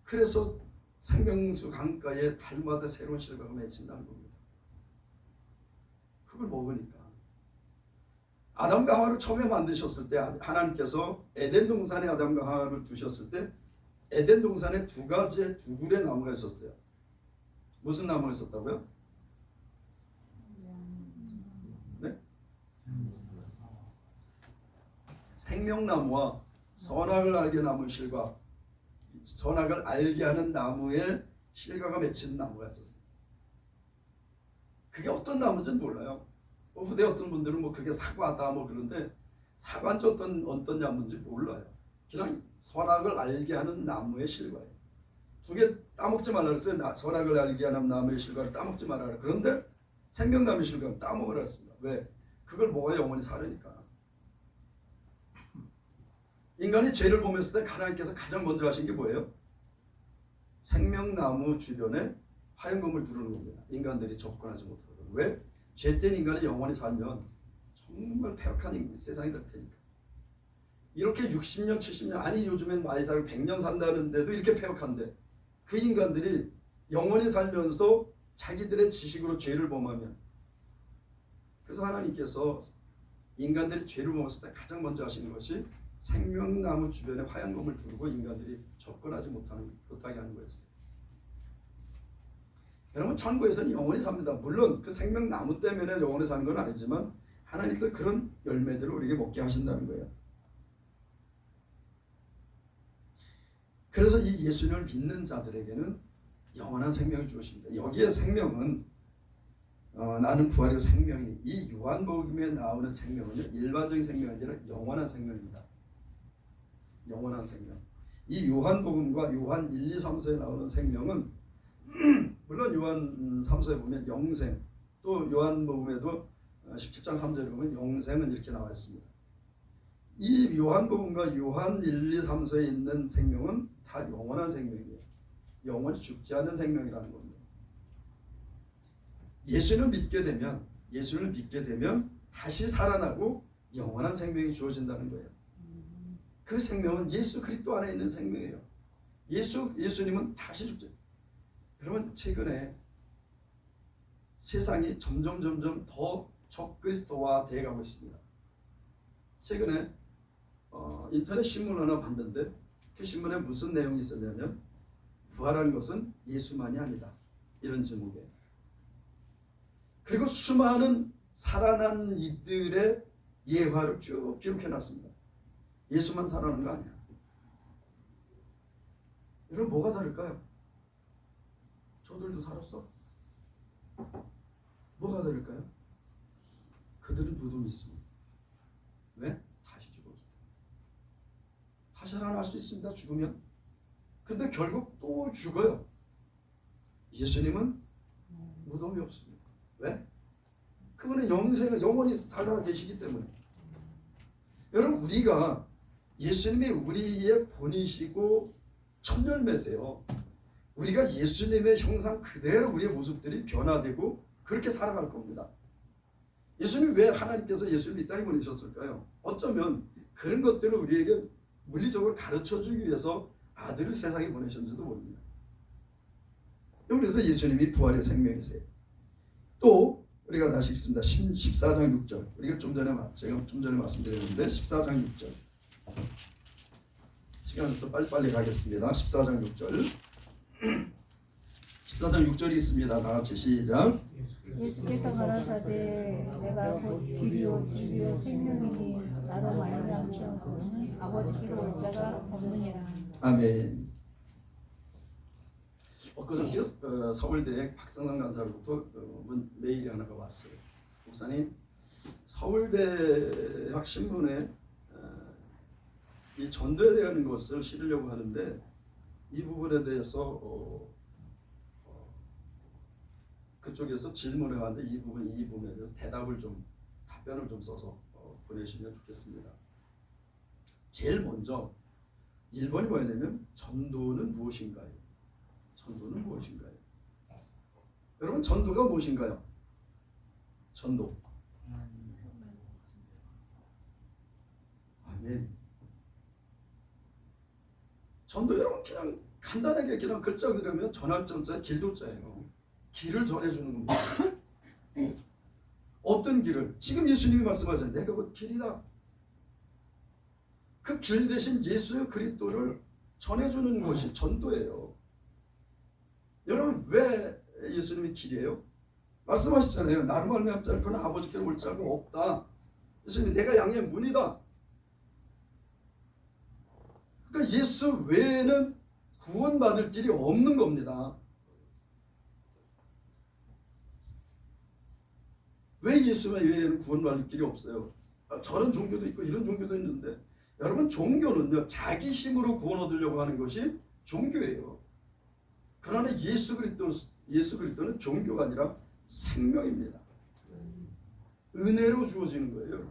Speaker 1: 그래서 생명수 강가에 달마다 새로운 실과가 맺힌다는 겁니다. 그걸 먹으니까. 아담과 하와를 처음에 만드셨을 때 하나님께서 에덴 동산에 아담과 하와를 두셨을 때 에덴 동산에 두 가지의 두 그루의 나무가 있었어요. 무슨 나무가 있었다고요? 네? 생명나무와 선악을 알게 나무 실과 선악을 알게 하는 나무의 실과가 맺힌 나무가 있었어요. 그게 어떤 나무인지는 몰라요. 후대 어떤 분들은 그게 사과다 그런데 사과인지 어떤 나무인지 몰라요. 그냥 선악을 알게 하는 나무의 실과예요. 두 개 따먹지 말라 그랬어요. 선악을 알게 하는 나무의 실과를 따먹지 말아라. 그런데 생명나무의 실과를 따먹으라 했습니다. 왜? 그걸 먹어야 영원히 살으니까. 인간이 죄를 범했을 때 하나님께서 가장 먼저 하신 게 뭐예요? 생명나무 주변에 화염검을 두르는 겁니다. 인간들이 접근하지 못하도록. 왜? 죄된 인간이 영원히 살면 정말 폐역한 세상이 될 테니까. 이렇게 60년, 70년, 아니 요즘엔 많이 살고 100년 산다는데도 이렇게 폐역한데 그 인간들이 영원히 살면서 자기들의 지식으로 죄를 범하면, 그래서 하나님께서 인간들이 죄를 범했을 때 가장 먼저 하시는 것이 생명나무 주변에 화염검을 두르고 인간들이 접근하지 못하게 하는 거였어요. 여러분, 천국에서는 영원히 삽니다. 물론 그 생명나무 때문에 영원히 사는 건 아니지만 하나님께서 그런 열매들을 우리에게 먹게 하신다는 거예요. 그래서 이 예수님을 믿는 자들에게는 영원한 생명을 주십니다. 여기에 생명은 나는 부활이요 생명이니, 이 요한복음에 나오는 생명은 일반적인 생명이 아니라 영원한 생명입니다. 영원한 생명. 이 요한복음과 요한 1, 2, 3서에 나오는 생명은 물론 요한 3서에 보면 영생, 또 요한복음에도 17장 3절에 보면 영생은 이렇게 나와 있습니다. 이 요한복음과 요한 1, 2, 3서에 있는 생명은 다 영원한 생명이에요. 영원히 죽지 않는 생명이라는 겁니다. 예수를 믿게 되면 다시 살아나고 영원한 생명이 주어진다는 거예요. 그 생명은 예수 그리스도 안에 있는 생명이에요. 예수님은 다시 죽죠. 여러분, 최근에 세상이 점점 더 적그리스도화 되어가고 있습니다. 최근에 인터넷 신문 하나 봤는데 그 신문에 무슨 내용이 있었냐면 부활한 것은 예수만이 아니다, 이런 제목이에요. 그리고 수많은 살아난 이들의 예화를 쭉 기록해놨습니다. 예수만 살아난 거 아니야. 여러분, 뭐가 다를까요? 저들도 살았어. 뭐가 다를까요? 그들은 부동이 있습니다. 왜? 다시 죽었기 때문에. 다시 살아날 수 있습니다, 죽으면. 근데 결국 또 죽어요. 예수님은 무덤이 없습니다. 왜? 그분은 영원히 살아 계시기 때문에. 여러분, 우리가 예수님이 우리의 본이시고 첫 열매세요. 우리가 예수님의 형상 그대로 우리의 모습들이 변화되고 그렇게 살아갈 겁니다. 예수님이 왜 하나님께서 예수님을 이 땅에 보내셨을까요? 어쩌면 그런 것들을 우리에게 물리적으로 가르쳐주기 위해서 아들을 세상에 보내셨는지도 모릅니다. 그래서 예수님이 부활의 생명이세요. 또 우리가 다시 읽습니다. 14장 6절. 우리가 제가 좀 전에 말씀드렸는데 14장 6절. 시간에서 빨리빨리 가겠습니다. 14장 6절. 14장 6절이 있습니다. 다 같이 시작.
Speaker 2: 예수께서 가라사대 내가 곧 길이요 진리요 생명이니 나로 말미암지 않고는 아버지께로 올 자가 없느니라.
Speaker 1: 아멘. 엊그저께 서울대 박성남 간사로부터 메일이 하나가 왔어요. 목사님, 서울대학 신문에 이 전도에 대한 것을 실으려고 하는데 이 부분에 대해서 그쪽에서 질문을 하는데 이 부분에 대해서 답변을 좀 써서 보내시면 좋겠습니다. 제일 먼저 1번이 뭐냐면 전도는 무엇인가요? 전도는 무엇인가요? 여러분, 전도가 무엇인가요? 전도. 아멘. 전도, 여러분, 그냥 간단하게 그냥 글자 그리면 전할전자 길도자예요. 길을 전해주는 겁니다. 어떤 길을? 지금 예수님이 말씀하잖아요. 내가 그 길이다. 그 길 대신 예수 그리스도를 전해주는 것이 전도예요. 여러분, 왜 예수님이 길이에요? 말씀하셨잖아요. 나로 말미암지 않고는 아버지께로 올 자가 없다. 예수님이 내가 양의 문이다. 그러니까 예수 외에는 구원받을 길이 없는 겁니다. 왜 예수 외에는 구원받을 길이 없어요? 저런 종교도 있고 이런 종교도 있는데, 여러분, 종교는요 자기 힘으로 구원 얻으려고 하는 것이 종교예요. 그러나 예수 그리스도는 종교가 아니라 생명입니다. 은혜로 주어지는 거예요.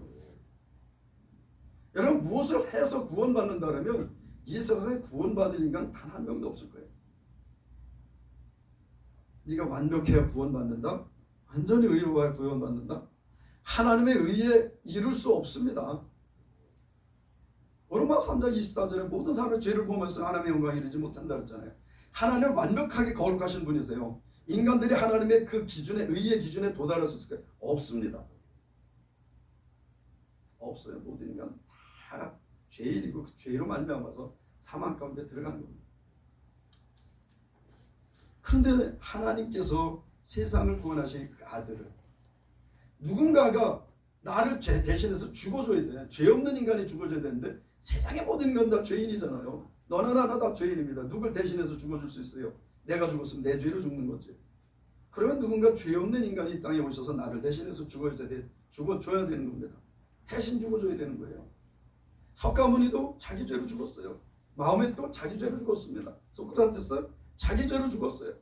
Speaker 1: 여러분, 무엇을 해서 구원받는다 그러면 이 세상에 구원받을 인간 단 한 명도 없을 거예요. 네가 완벽해야 구원받는다? 완전히 의로워야 구원받는다? 하나님의 의에 이룰 수 없습니다. 로마 3장 24절에 모든 사람의 죄를 보면서 하나님의 영광에 이르지 못한다 그랬잖아요. 하나님은 완벽하게 거룩하신 분이세요. 인간들이 하나님의 그 기준에, 의의 기준에 도달했을까요? 없습니다. 없어요. 모든 인간 다 죄인이고 그 죄로 말미암아서 사망 가운데 들어간 겁니다. 그런데 하나님께서 세상을 구원하신 그 아들을 누군가가 나를 죄 대신해서 죽어줘야 돼. 죄 없는 인간이 죽어줘야 되는데 세상의 모든 인간 다 죄인이잖아요. 너나 나나 다 죄인입니다. 누굴 대신해서 죽어줄 수 있어요? 내가 죽었으면 내 죄로 죽는 거지. 그러면 누군가 죄 없는 인간이 이 땅에 오셔서 나를 대신해서 죽어줘야 되는 겁니다. 대신 죽어줘야 되는 거예요. 석가모니도 자기 죄로 죽었어요. 마호메도 자기 죄로 죽었습니다. 소크라테스 자기 죄로 죽었어요.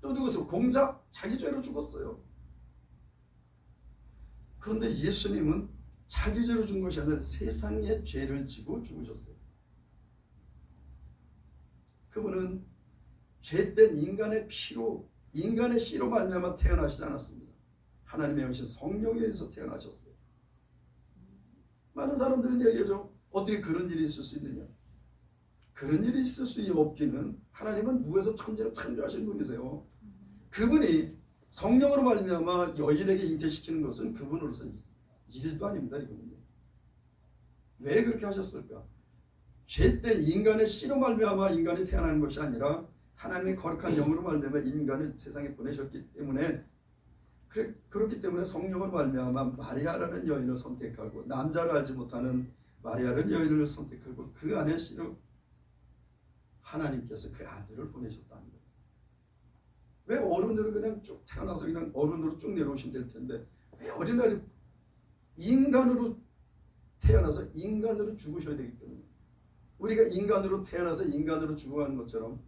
Speaker 1: 또 누구서 공자 자기 죄로 죽었어요. 그런데 예수님은 자기 죄로 죽은 것이 아니라 세상의 죄를 지고 죽으셨어요. 그분은 죄된 인간의 피로, 인간의 씨로 말미암아 태어나시지 않았습니다. 하나님의 영신 성령에 의해서 태어나셨어요. 많은 사람들은 얘기하죠. 어떻게 그런 일이 있을 수 있느냐. 그런 일이 있을 수 없기는 하나님은 무에서 천지를 창조하신 분이세요. 그분이 성령으로 말미암아 여인에게 잉태시키는 것은 그분으로서 일도 아닙니다. 이거는요. 왜 그렇게 하셨을까? 죄된 인간의 씨로 말미암아 인간이 태어나는 것이 아니라 하나님의 거룩한 영으로 말미암아 인간을 세상에 보내셨기 때문에 그렇기 때문에 성령으로 말미암아 마리아라는 여인을 선택하고 남자를 알지 못하는 마리아라는 여인을 선택하고 그 안에 씨로 하나님께서 그 아들을 보내셨다는 거예요. 왜 어른으로 그냥 쭉 태어나서 그냥 어른으로 쭉 내려오시면 될 텐데 왜 어린아이 인간으로 태어나서 인간으로 죽으셔야 되기 때문에 우리가 인간으로 태어나서 인간으로 죽어가는 것처럼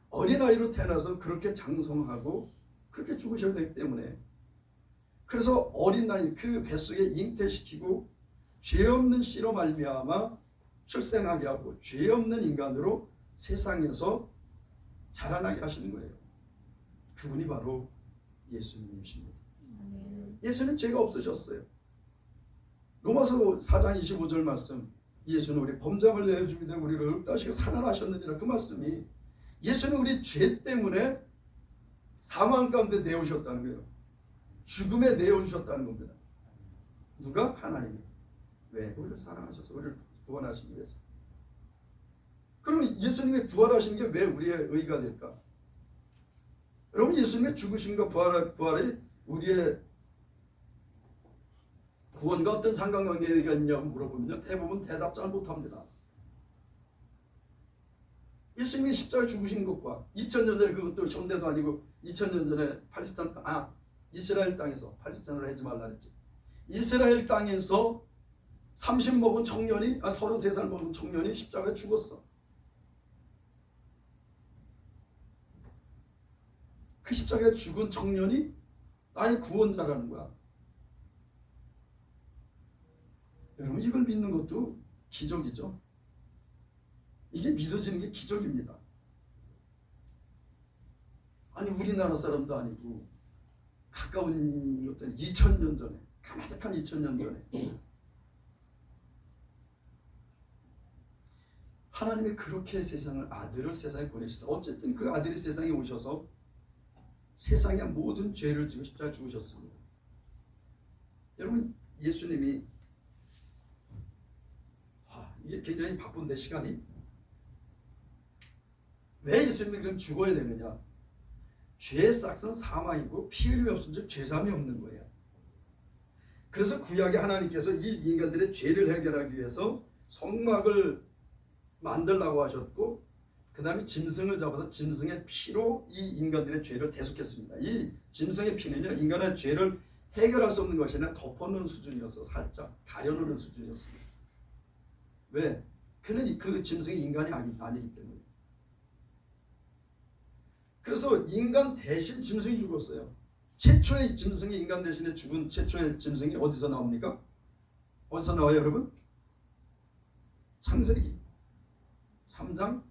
Speaker 1: 어린아이로 태어나서 그렇게 장성하고 그렇게 죽으셔야 되기 때문에 그래서 어린 나이 그 뱃속에 잉태시키고 죄 없는 씨로 말미암아 출생하게 하고 죄 없는 인간으로 세상에서 자라나게 하시는 거예요. 그분이 바로 예수님이십니다. 예수는 죄가 없으셨어요. 로마서 4장 25절 말씀 예수는 우리 범죄함을 내어주기 때문에 우리를 없다시게 살아나셨느니라 그 말씀이 예수는 우리 죄 때문에 사망 가운데 내오셨다는 거예요. 죽음에 내어주셨다는 겁니다. 누가? 하나님이. 왜? 우리를 사랑하셔서 우리를 구원하시기 위해서. 그러면 예수님이 부활하신 게 왜 우리의 의가 될까? 여러분 예수님의 죽으심과 부활이 우리의 구원과 어떤 상관관계가 있냐고 물어보면요. 대부분 대답 잘 못합니다. 예수님이 십자가에 죽으신 것과 2000년 전에 그것도 현대도 아니고 2000년 전에 이스라엘 땅에서 팔레스타인으로 하지 말라 그랬지. 이스라엘 땅에서 30 먹은 청년이 33살 먹은 청년이 십자가에 죽었어. 그 십자가에 죽은 청년이 나의 구원자라는 거야. 여러분 이걸 믿는 것도 기적이죠. 이게 믿어지는 게 기적입니다. 아니 우리나라 사람도 아니고 가까운 어떤 2000년 전에 가마득한 2000년 전에 하나님이 그렇게 아들을 세상에 보내셔서 어쨌든 그 아들이 세상에 오셔서 세상의 모든 죄를 지고 십자가에 죽으셨습니다. 여러분 예수님이 이게 굉장히 바쁜데 시간이 왜 예수님이 그럼 죽어야 되느냐? 죄의 싹은 사망이고 피 흘림이 없은 즉 죄삼이 없는 거예요. 그래서 구약의 하나님께서 이 인간들의 죄를 해결하기 위해서 성막을 만들라고 하셨고 그 다음에 짐승을 잡아서 짐승의 피로 이 인간들의 죄를 대속했습니다. 이 짐승의 피는요 인간의 죄를 해결할 수 없는 것이 아니라 덮어놓는 수준이었어. 살짝 가려놓는 수준이었습니다. 왜? 그는 그 짐승이 인간이 아니기 때문에. 그래서 인간 대신 짐승이 죽었어요. 최초의 짐승이 인간 대신에 죽은 최초의 짐승이 어디서 나옵니까? 어디서 나와요 여러분? 창세기 3장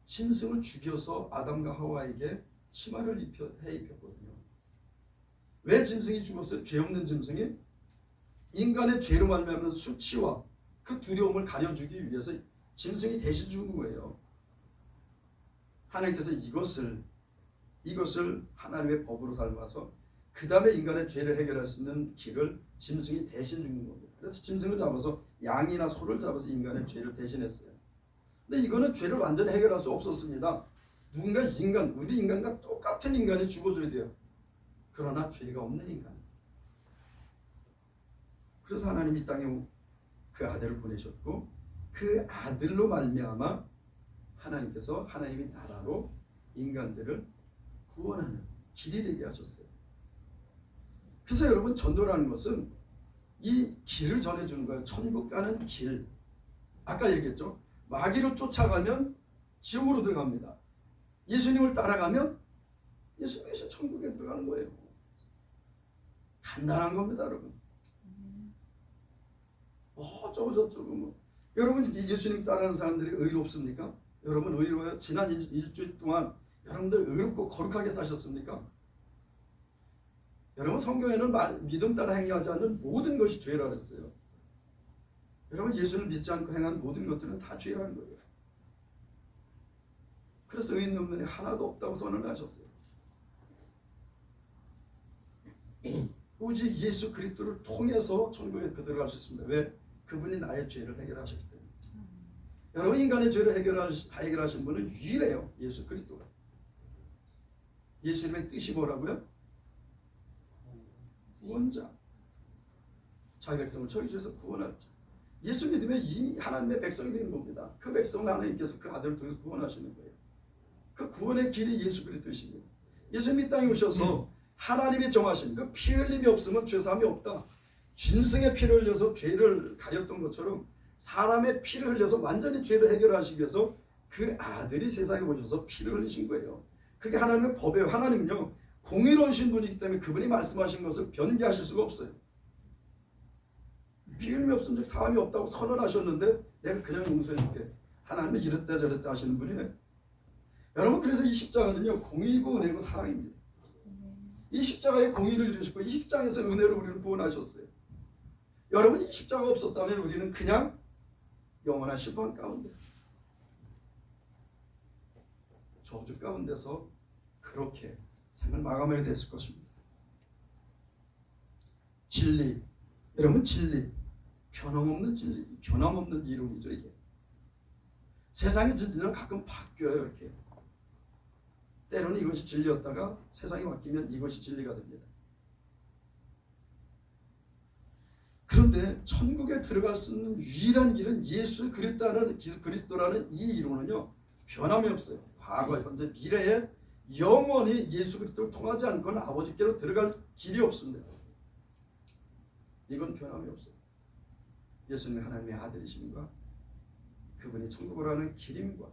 Speaker 1: 짐승을 죽여서 아담과 하와에게 치마를 입혔거든요. 왜 짐승이 죽었어요? 죄 없는 짐승이 인간의 죄로 말미암는 수치와 그 두려움을 가려주기 위해서 짐승이 대신 죽은 거예요. 하나님께서 이것을 하나님의 법으로 삼아서 그 다음에 인간의 죄를 해결할 수 있는 길을 짐승이 대신 죽는 겁니다. 그래서 짐승을 잡아서 양이나 소를 잡아서 인간의 죄를 대신했어요. 근데 이거는 죄를 완전히 해결할 수 없었습니다. 누군가 인간, 우리 인간과 똑같은 인간이 죽어줘야 돼요. 그러나 죄가 없는 인간. 그래서 하나님이 이 땅에 그 아들을 보내셨고 그 아들로 말미암아 하나님께서 하나님의 나라로 인간들을 구원하는 길이 되게 하셨어요. 그래서 여러분 전도라는 것은 이 길을 전해주는 거예요. 천국 가는 길. 아까 얘기했죠. 마귀로 쫓아가면 지옥으로 들어갑니다. 예수님을 따라가면 예수님이 천국에 들어가는 거예요. 간단한 겁니다, 여러분. 저쩌고 뭐. 여러분 예수님 따르는 사람들이 의롭습니까? 여러분 의로워요? 지난 일주일 동안 여러분들 의롭고 거룩하게 사셨습니까? 여러분 성경에는 믿음 따라 행하지 않는 모든 것이 죄라 그랬어요. 여러분 예수를 믿지 않고 행한 모든 것들은 다 죄라는 거예요. 그래서 의인 없는 이 하나도 없다고 선언하셨어요. 오직 예수 그리스도를 통해서 천국에 들어갈 수 있습니다. 왜? 그분이 나의 죄를 해결하셨기 때문에. 여러분 인간의 죄를 해결하신 분은 유일해요. 예수 그리스도가. 예수님의 뜻이 뭐라고요? 구원자. 자기 백성을 저희 죄에서 구원할 자. 예수 믿으면 이미 하나님의 백성이 되는 겁니다. 그 백성은 하나님께서 그 아들을 통해서 구원하시는 거예요. 그 구원의 길이 예수 그리스도이십니다. 예수님이 땅에 오셔서 하나님이 정하신 그 피 흘림이 없으면 죄사함이 없다. 짐승의 피를 흘려서 죄를 가렸던 것처럼 사람의 피를 흘려서 완전히 죄를 해결하시기 위해서 그 아들이 세상에 오셔서 피를 흘리신 거예요. 그게 하나님의 법이에요. 하나님은요 공의로우신 분이기 때문에 그분이 말씀하신 것을 변개하실 수가 없어요. 피 흘림이 없은 즉 사함이 없다고 선언하셨는데 내가 그냥 용서해줄게. 하나님은 이랬다 저랬다 하시는 분이네. 여러분 그래서 이 십자가는요 공의고 은혜고 사랑입니다. 이 십자가에 공의를 이루셨고 이 십자가에서 은혜로 우리를 구원하셨어요. 여러분 이 십자가가 없었다면 우리는 그냥 영원한 심판 가운데 저주 가운데서 그렇게 생을 마감하게 됐을 것입니다. 진리, 여러분 진리, 변함없는 진리, 변함없는 이론이죠 이게. 세상의 진리는 가끔 바뀌어요 이렇게. 때로는 이것이 진리였다가 세상이 바뀌면 이것이 진리가 됩니다. 그런데 천국에 들어갈 수 있는 유일한 길은 예수 그리스도라는 이 이론은요 변함이 없어요. 과거, 현재, 미래에 영원히 예수 그리스도를 통하지 않고는 아버지께로 들어갈 길이 없습니다. 이건 변함이 없어요. 예수님이 하나님의 아들이심과 그분이 천국을 가는 길임과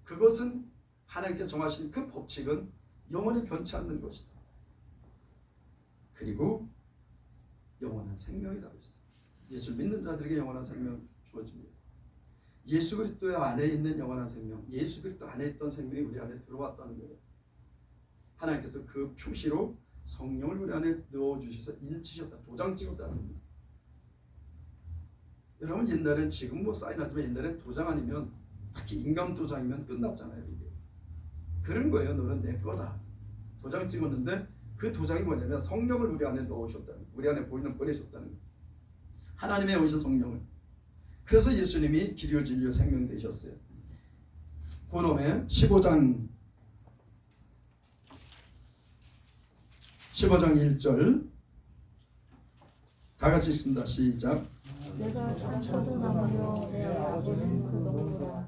Speaker 1: 그것은 하나님께서 정하신 그 법칙은 영원히 변치 않는 것이다. 그리고 영원한 생명이다. 예수 믿는 자들에게 영원한 생명 주어집니다. 예수 그리스도 안에 있는 영원한 생명, 예수 그리스도 안에 있던 생명이 우리 안에 들어왔다는 거예요. 하나님께서 그 표시로 성령을 우리 안에 넣어주셔서 인치셨다, 도장 찍었다는 겁니다. 여러분 옛날엔 지금 뭐 사인하지만 옛날엔 도장 아니면 특히 인감 도장이면 끝났잖아요. 이게. 그런 거예요. 너는 내 거다. 도장 찍었는데 그 도장이 뭐냐면 성령을 우리 안에 넣으셨다는, 우리 안에 보내셨다는 거예요. 하나님의 오신 성령을. 그래서 예수님이 길이요 진리요 생명 되셨어요. 고놈의 15장 1절 다 같이 읽습니다. 시작.
Speaker 2: 내가 참 포도나무요 내 아버지는 그 농부라.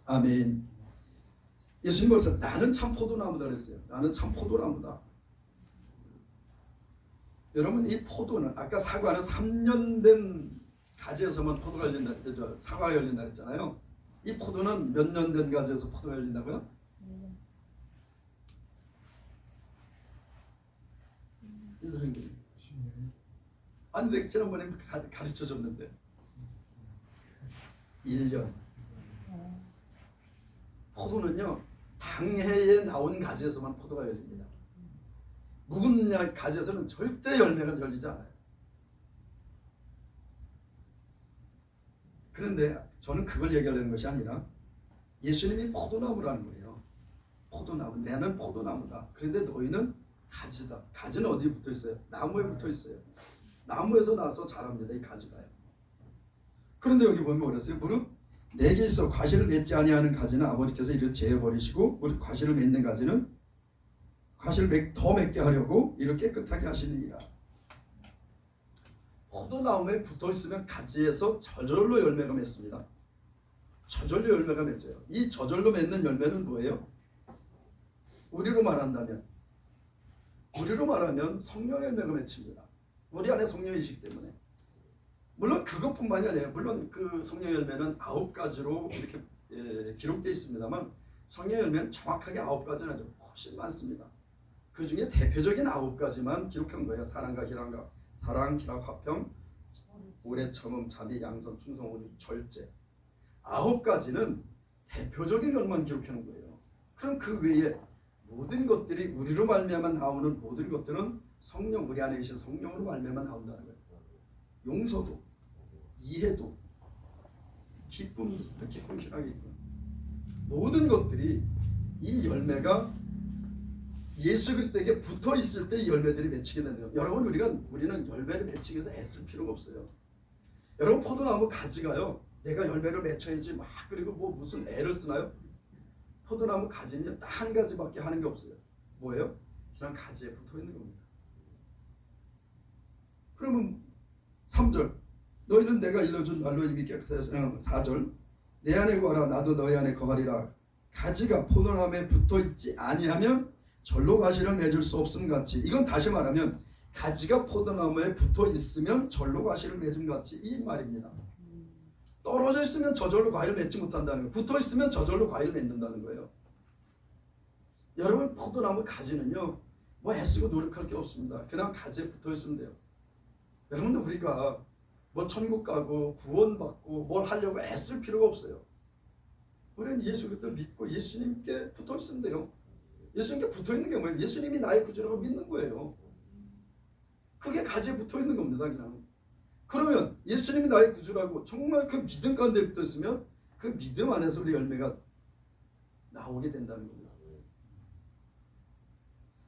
Speaker 1: 아멘. 예수님 벌써 나는 참 포도나무다 그랬어요. 나는 참 포도나무다. 여러분 이 포도는 아까 사과는 3년 된 가지에서만 포도가 열린다, 사과가 열린다 그랬잖아요. 이 포도는 몇 년 된 가지에서 포도가 열린다고요? 이 선생님. 아니 내가 지난번에 가르쳐 줬는데 1년. 포도는요 당해에 나온 가지에서만 포도가 열립니다. 묵은 가지에서는 절대 열매가 열리지 않아요. 그런데 저는 그걸 얘기하려는 것이 아니라 예수님이 포도나무라는 거예요. 포도나무, 나는 포도나무다. 그런데 너희는 가지다. 가지는 어디에 붙어 있어요? 나무에 붙어 있어요. 나무에서 나서 자랍니다. 이 가지가요. 그런데 여기 보면 뭐랬어요? 무릇 내게 있어 과실을 맺지 아니하는 가지는 아버지께서 이를 제어 버리시고 우리 과실을 맺는 가지는 과실을 더 맺게 하려고 이를 깨끗하게 하시느니라. 포도나무에 붙어 있으면 가지에서 저절로 열매가 맺습니다. 저절로 열매가 맺어요. 이 저절로 맺는 열매는 뭐예요? 우리로 말하면 성령의 열매가 맺힙니다. 우리 안에 성령이 있기 때문에. 물론 그것뿐만이 아니에요. 물론 그 성령의 열매는 9가지로 이렇게 기록되어 있습니다만 성령의 열매는 정확하게 9가지는 아니죠. 훨씬 많습니다. 그 중에 대표적인 9가지만 기록한 거예요. 사랑, 희락, 화평, 오래 참음, 자비, 양선, 충성, 온유, 절제. 9가지는 대표적인 것만 기록해 놓은 거예요. 그럼 그 외에 모든 것들이 우리로 말미암아 나오는 모든 것들은 성령, 우리 안에 계신 성령으로 말미암아 나온다는 거예요. 용서도, 이해도, 기쁨도, 기쁨, 희락이 있고 모든 것들이 이 열매가 예수 그리스도에게 붙어 있을 때 이 열매들이 맺히게 된대요. 여러분 우리는 열매를 맺히기 위해서 애쓸 필요가 없어요. 여러분 포도나무 가지가요. 내가 열매를 맺혀야지 막 그리고 뭐 무슨 애를 쓰나요? 포도나무 가지는요 딱 한 가지밖에 하는 게 없어요. 뭐예요? 그냥 가지에 붙어 있는 겁니다. 그러면 3절 너희는 내가 일러준 말로 이미 깨끗하였으나 4절 내 안에 거하라 나도 너희 안에 거하리라. 가지가 포도나무에 붙어 있지 아니하면 절로 과실을 맺을 수 없음 같이. 이건 다시 말하면 가지가 포도나무에 붙어 있으면 절로 과실을 맺음 같이 이 말입니다. 떨어져 있으면 저절로 과일을 맺지 못한다는 거예요. 붙어 있으면 저절로 과일을 맺는다는 거예요. 여러분 포도나무 가지는요 뭐 애쓰고 노력할 게 없습니다. 그냥 가지에 붙어 있으면 돼요. 여러분들 우리가 뭐 천국 가고 구원받고 뭘 하려고 애쓸 필요가 없어요. 우리는 예수 그리스도를 믿고 예수님께 붙어 있으면 돼요. 예수님께 붙어 있는 게 뭐예요? 예수님이 나의 구주라고 믿는 거예요. 그게 가지에 붙어 있는 겁니다. 그냥. 그러면 예수님이 나의 구주라고 정말 그 믿음 가운데 붙어 있으면 그 믿음 안에서 우리 열매가 나오게 된다는 겁니다.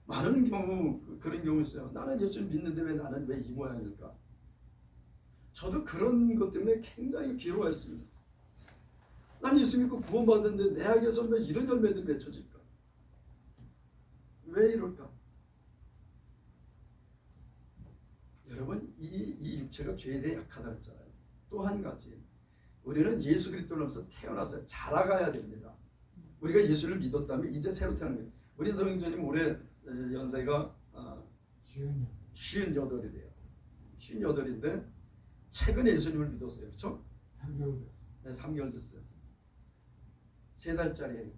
Speaker 1: 많은 경우 그런 경우 있어요. 나는 예수님 믿는데 나는 왜 이 모양일까? 저도 그런 것 때문에 굉장히 괴로워했습니다. 난 예수 믿고 구원받았는데 내 안에서 왜 이런 열매들이 맺혀질까? 왜 이럴까? 여러분 이 육체가 죄에 대해 약하다고 했잖아요. 또 한 가지 우리는 예수 그리스도로서 태어나서 자라가야 됩니다. 우리가 예수를 믿었다면 이제 새로 태어난 거예요. 우리 성인자님 올해 연세가 58이래요. 58인데 최근에 예수님을 믿었어요. 그렇죠?
Speaker 3: 3개월 됐어요.
Speaker 1: 네, 3개월 됐어요. 3달짜리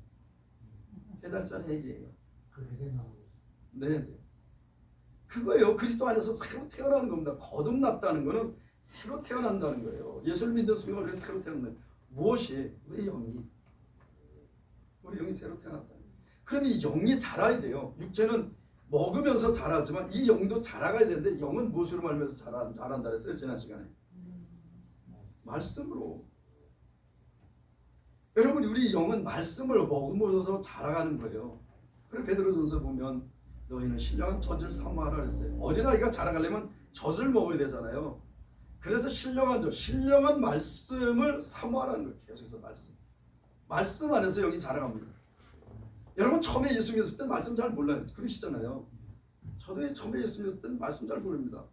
Speaker 1: 3달짜리 얘기예요.
Speaker 3: 그렇게 생각하고 있어요.
Speaker 1: 네. 그거예요. 그리스도 안에서 새로 태어나는 겁니다. 거듭났다는 거는 새로 태어난다는 거예요. 예수를 믿는 순간 우리는 새로 태어난다. 무엇이? 우리 영이 새로 태어났다. 그럼 이 영이 자라야 돼요. 육체는 먹으면서 자라지만 이 영도 자라가야 되는데 영은 무엇으로 말면서 자란다 했어요. 지난 시간에 말씀으로. 여러분 우리 영은 말씀을 먹으면서 자라가는 거예요. 그래서 베드로전서 보면 너희는 신령한 젖을 사모하라 그랬어요. 어린아이가 자라가려면 젖을 먹어야 되잖아요. 그래서 신령한 말씀을 사모하라는 거예요. 계속해서 말씀 안에서 영이 자라갑니다. 여러분 처음에 예수 믿었을 때 말씀 잘 몰라요. 그러시잖아요. 저도 처음에 예수 믿었을 때는 말씀 잘 모릅니다.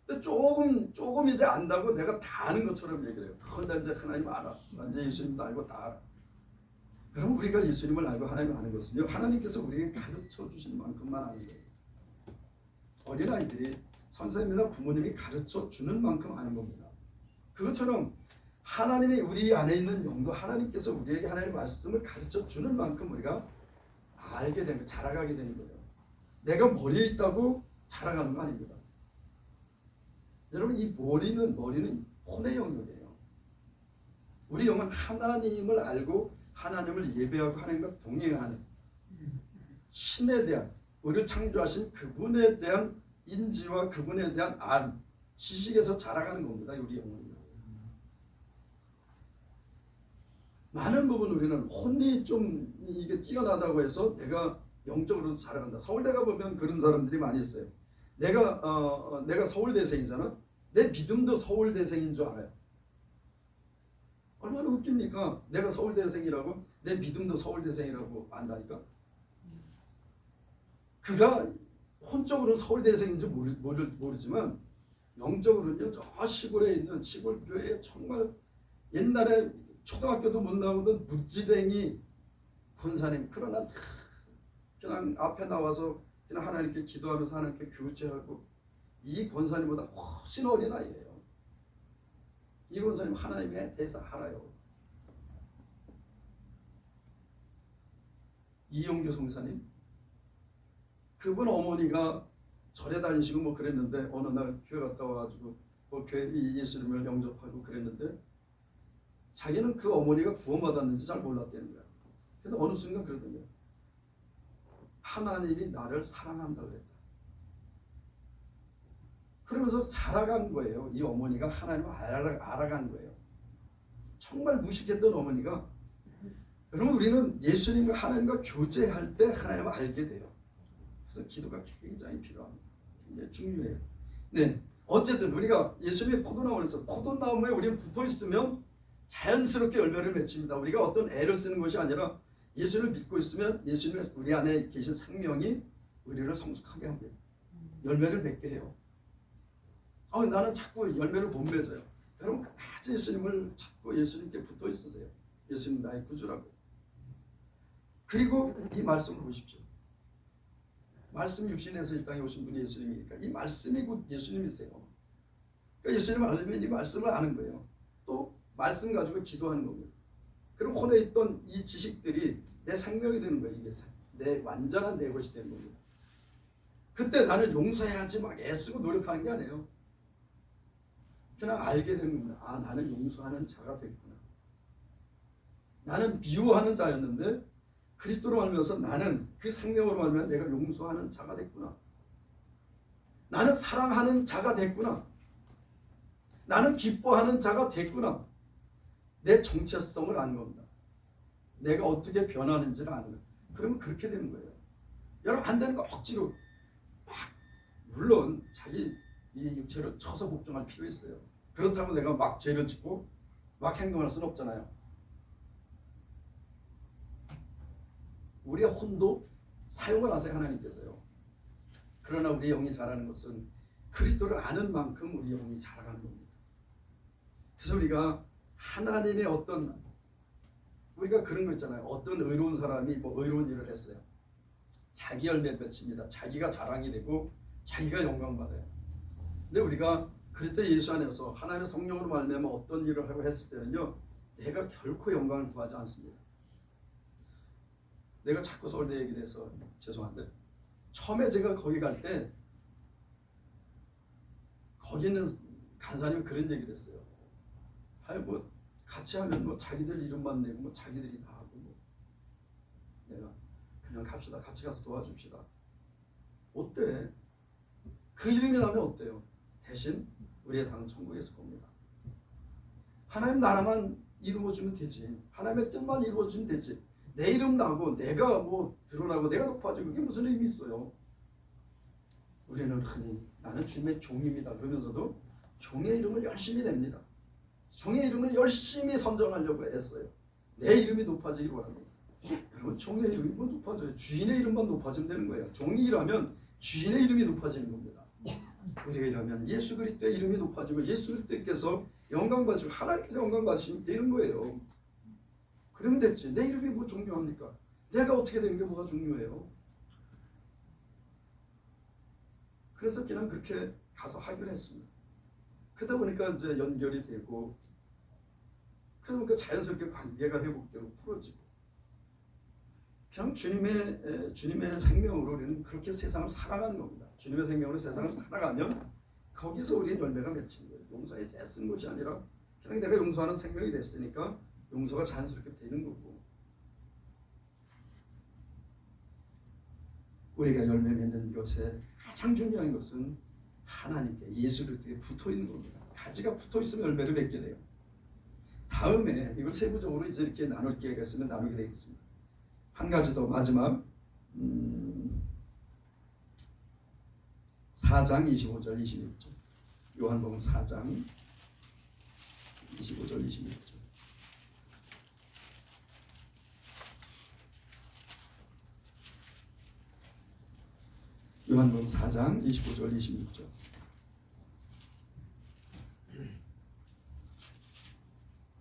Speaker 1: 근데 조금 이제 안다고 내가 다 아는 것처럼 얘기를 해요. 나 이제 하나님 알아. 나 이제 예수님도 알고 다 알아. 여러분 우리가 예수님을 알고 하나님을 아는 것은요. 하나님께서 우리에게 가르쳐 주신 만큼만 아는 거예요. 어린아이들이 선생님이나 부모님이 가르쳐 주는 만큼 아는 겁니다. 그것처럼 하나님이 우리 안에 있는 영도 하나님께서 우리에게 하나님의 말씀을 가르쳐 주는 만큼 우리가 알게 되는 거예요. 자라가게 되는 거예요. 내가 머리에 있다고 자라가는 거 아닙니다. 여러분 이 머리는 혼의 영역이에요. 우리 영은 하나님을 알고 하나님을 예배하고 하나님과 동행하는 신에 대한 우리를 창조하신 그분에 대한 인지와 그분에 대한 알, 지식에서 자라가는 겁니다. 우리 영은. 많은 부분 우리는 혼이 좀 이게 뛰어나다고 해서 내가 영적으로 자라간다. 서울대가 보면 그런 사람들이 많이 있어요. 내가 서울대생이잖아. 내 믿음도 서울대생인 줄 알아요. 얼마나 웃깁니까? 내가 서울대생이라고, 내 믿음도 서울대생이라고 안다니까. 그가 혼적으로는 서울대생인지 모르지만 영적으로는요, 저 시골에 있는 시골 교회에 정말 옛날에 초등학교도 못 나오던 무지랭이 권사님, 그러나 그냥 앞에 나와서 그냥 하나님께 기도하면서 하나님께 교제하고, 이 권사님보다 훨씬 어린 아이예요. 이 권사님 하나님에 대해서 알아요. 이용규 성사님, 그분 어머니가 절에 다니시고 뭐 그랬는데, 어느 날 교회 갔다 와가지고 뭐 교회 예수님을 영접하고 그랬는데, 자기는 그 어머니가 구원받았는지 잘 몰랐다는 거야. 근데 어느 순간 그러던데, 하나님이 나를 사랑한다 그랬다. 그러면서 자라간 거예요. 이 어머니가 하나님을 알아간 거예요. 정말 무식했던 어머니가, 여러분, 우리는 예수님과 하나님과 교제할 때 하나님을 알게 돼요. 그래서 기도가 굉장히 필요합니다. 굉장히 중요해요. 네, 어쨌든 우리가 예수님의 포도나무에서, 포도나무에 우리는 붙어 있으면 자연스럽게 열매를 맺습니다. 우리가 어떤 애를 쓰는 것이 아니라 예수를 믿고 있으면 예수님의 우리 안에 계신 생명이 우리를 성숙하게 합니다. 열매를 맺게 해요. 나는 자꾸 열매를 못 맺어요. 여러분, 끝까지 예수님을 찾고 예수님께 붙어 있으세요. 예수님 나의 구주라고. 그리고 이 말씀을 보십시오. 말씀 육신에서 이 땅에 오신 분이 예수님이니까 이 말씀이 곧 예수님이세요. 그러니까 예수님을 알려면 이 말씀을 아는 거예요. 또 말씀 가지고 기도하는 겁니다. 그럼 혼에 있던 이 지식들이 내 생명이 되는 거예요. 이게 내 완전한 내 것이 되는 겁니다. 그때 나는 용서해야지 막 애쓰고 노력하는 게 아니에요. 그냥 알게 되는 겁니다. 아, 나는 용서하는 자가 됐구나. 나는 미워하는 자였는데 그리스도로 말미암아서 나는 그 생명으로 말미암아 내가 용서하는 자가 됐구나. 나는 사랑하는 자가 됐구나. 나는 기뻐하는 자가 됐구나. 내 정체성을 아는 겁니다. 내가 어떻게 변하는지를 아는 거예요. 그러면 그렇게 되는 거예요. 여러분, 안 되는 거 억지로 막, 물론 자기 이 육체를 쳐서 복종할 필요 있어요. 그렇다고 내가 막 죄를 짓고 막 행동할 수는 없잖아요. 우리의 혼도 사용을 하세요, 하나님께서요. 그러나 우리 영이 자라는 것은 그리스도를 아는 만큼 우리 영이 자라가는 겁니다. 그래서 우리가 하나님의 우리가 그런 거 있잖아요. 어떤 의로운 사람이 뭐 의로운 일을 했어요. 자기 열매를 맺습니다. 자기가 자랑이 되고 자기가 영광받아요. 근데 우리가 그리스도 예수 안에서 하나님의 성령으로 말미암아 어떤 일을 하고 했을 때는요, 내가 결코 영광을 구하지 않습니다. 내가 자꾸 서울대 얘기를 해서 죄송한데, 처음에 제가 거기 갈 때 거기 있는 간사님이 그런 얘기를 했어요. 뭐 같이 하면 뭐 자기들 이름만 내고 뭐 자기들이 다 하고 뭐 내가 그냥 갑시다. 같이 가서 도와줍시다. 어때? 그 이름이 나면 어때요? 대신 우리의 상은 천국에 있을 겁니다. 하나님 나라만 이루어주면 되지. 하나님의 뜻만 이루어주면 되지. 내 이름 나고 내가 뭐 드러나고 내가 높아지고 그게 무슨 의미 있어요? 우리는 흔히 나는 주님의 종입니다 그러면서도 종의 이름을 열심히 냅니다. 종의 이름을 열심히 선정하려고 애써요. 내 이름이 높아지기를 원합니다. 그러면 종의 이름이 뭐 높아져요? 주인의 이름만 높아지면 되는 거예요. 종이 일하면 주인의 이름이 높아지는 겁니다. 우리가 일하면 예수 그리스도의 이름이 높아지고 예수 그리스도께서 영광 받으시고 하나님께서 영광 받으시면 되는 거예요. 그러면 됐지. 내 이름이 뭐 중요합니까? 내가 어떻게 되는 게 뭐가 중요해요? 그래서 그냥 그렇게 가서 하기로 했습니다. 그러다 보니까 이제 연결이 되고, 그러다 보니까 자연스럽게 관계가 회복되고 풀어지고, 그냥 주님의 생명으로 우리는 그렇게 세상을 살아가는 겁니다. 주님의 생명으로 세상을 살아가면 거기서 우리는 열매가 맺히는 거예요. 용서에 애쓴 것이 아니라 그냥 내가 용서하는 생명이 됐으니까 용서가 자연스럽게 되는 거고, 우리가 열매 맺는 것에 가장 중요한 것은 하나님께 예수 그리스도에 붙어 있는 겁니다. 가지가 붙어 있으면 열매를 맺게 돼요. 다음에 이걸 세부적으로 이제 이렇게 나눌 기회가 있으면 나누게 되겠습니다. 한 가지 더 마지막 4장 25절 26절 요한복음 4장 25절 26절 요한복음 4장 25절 26절.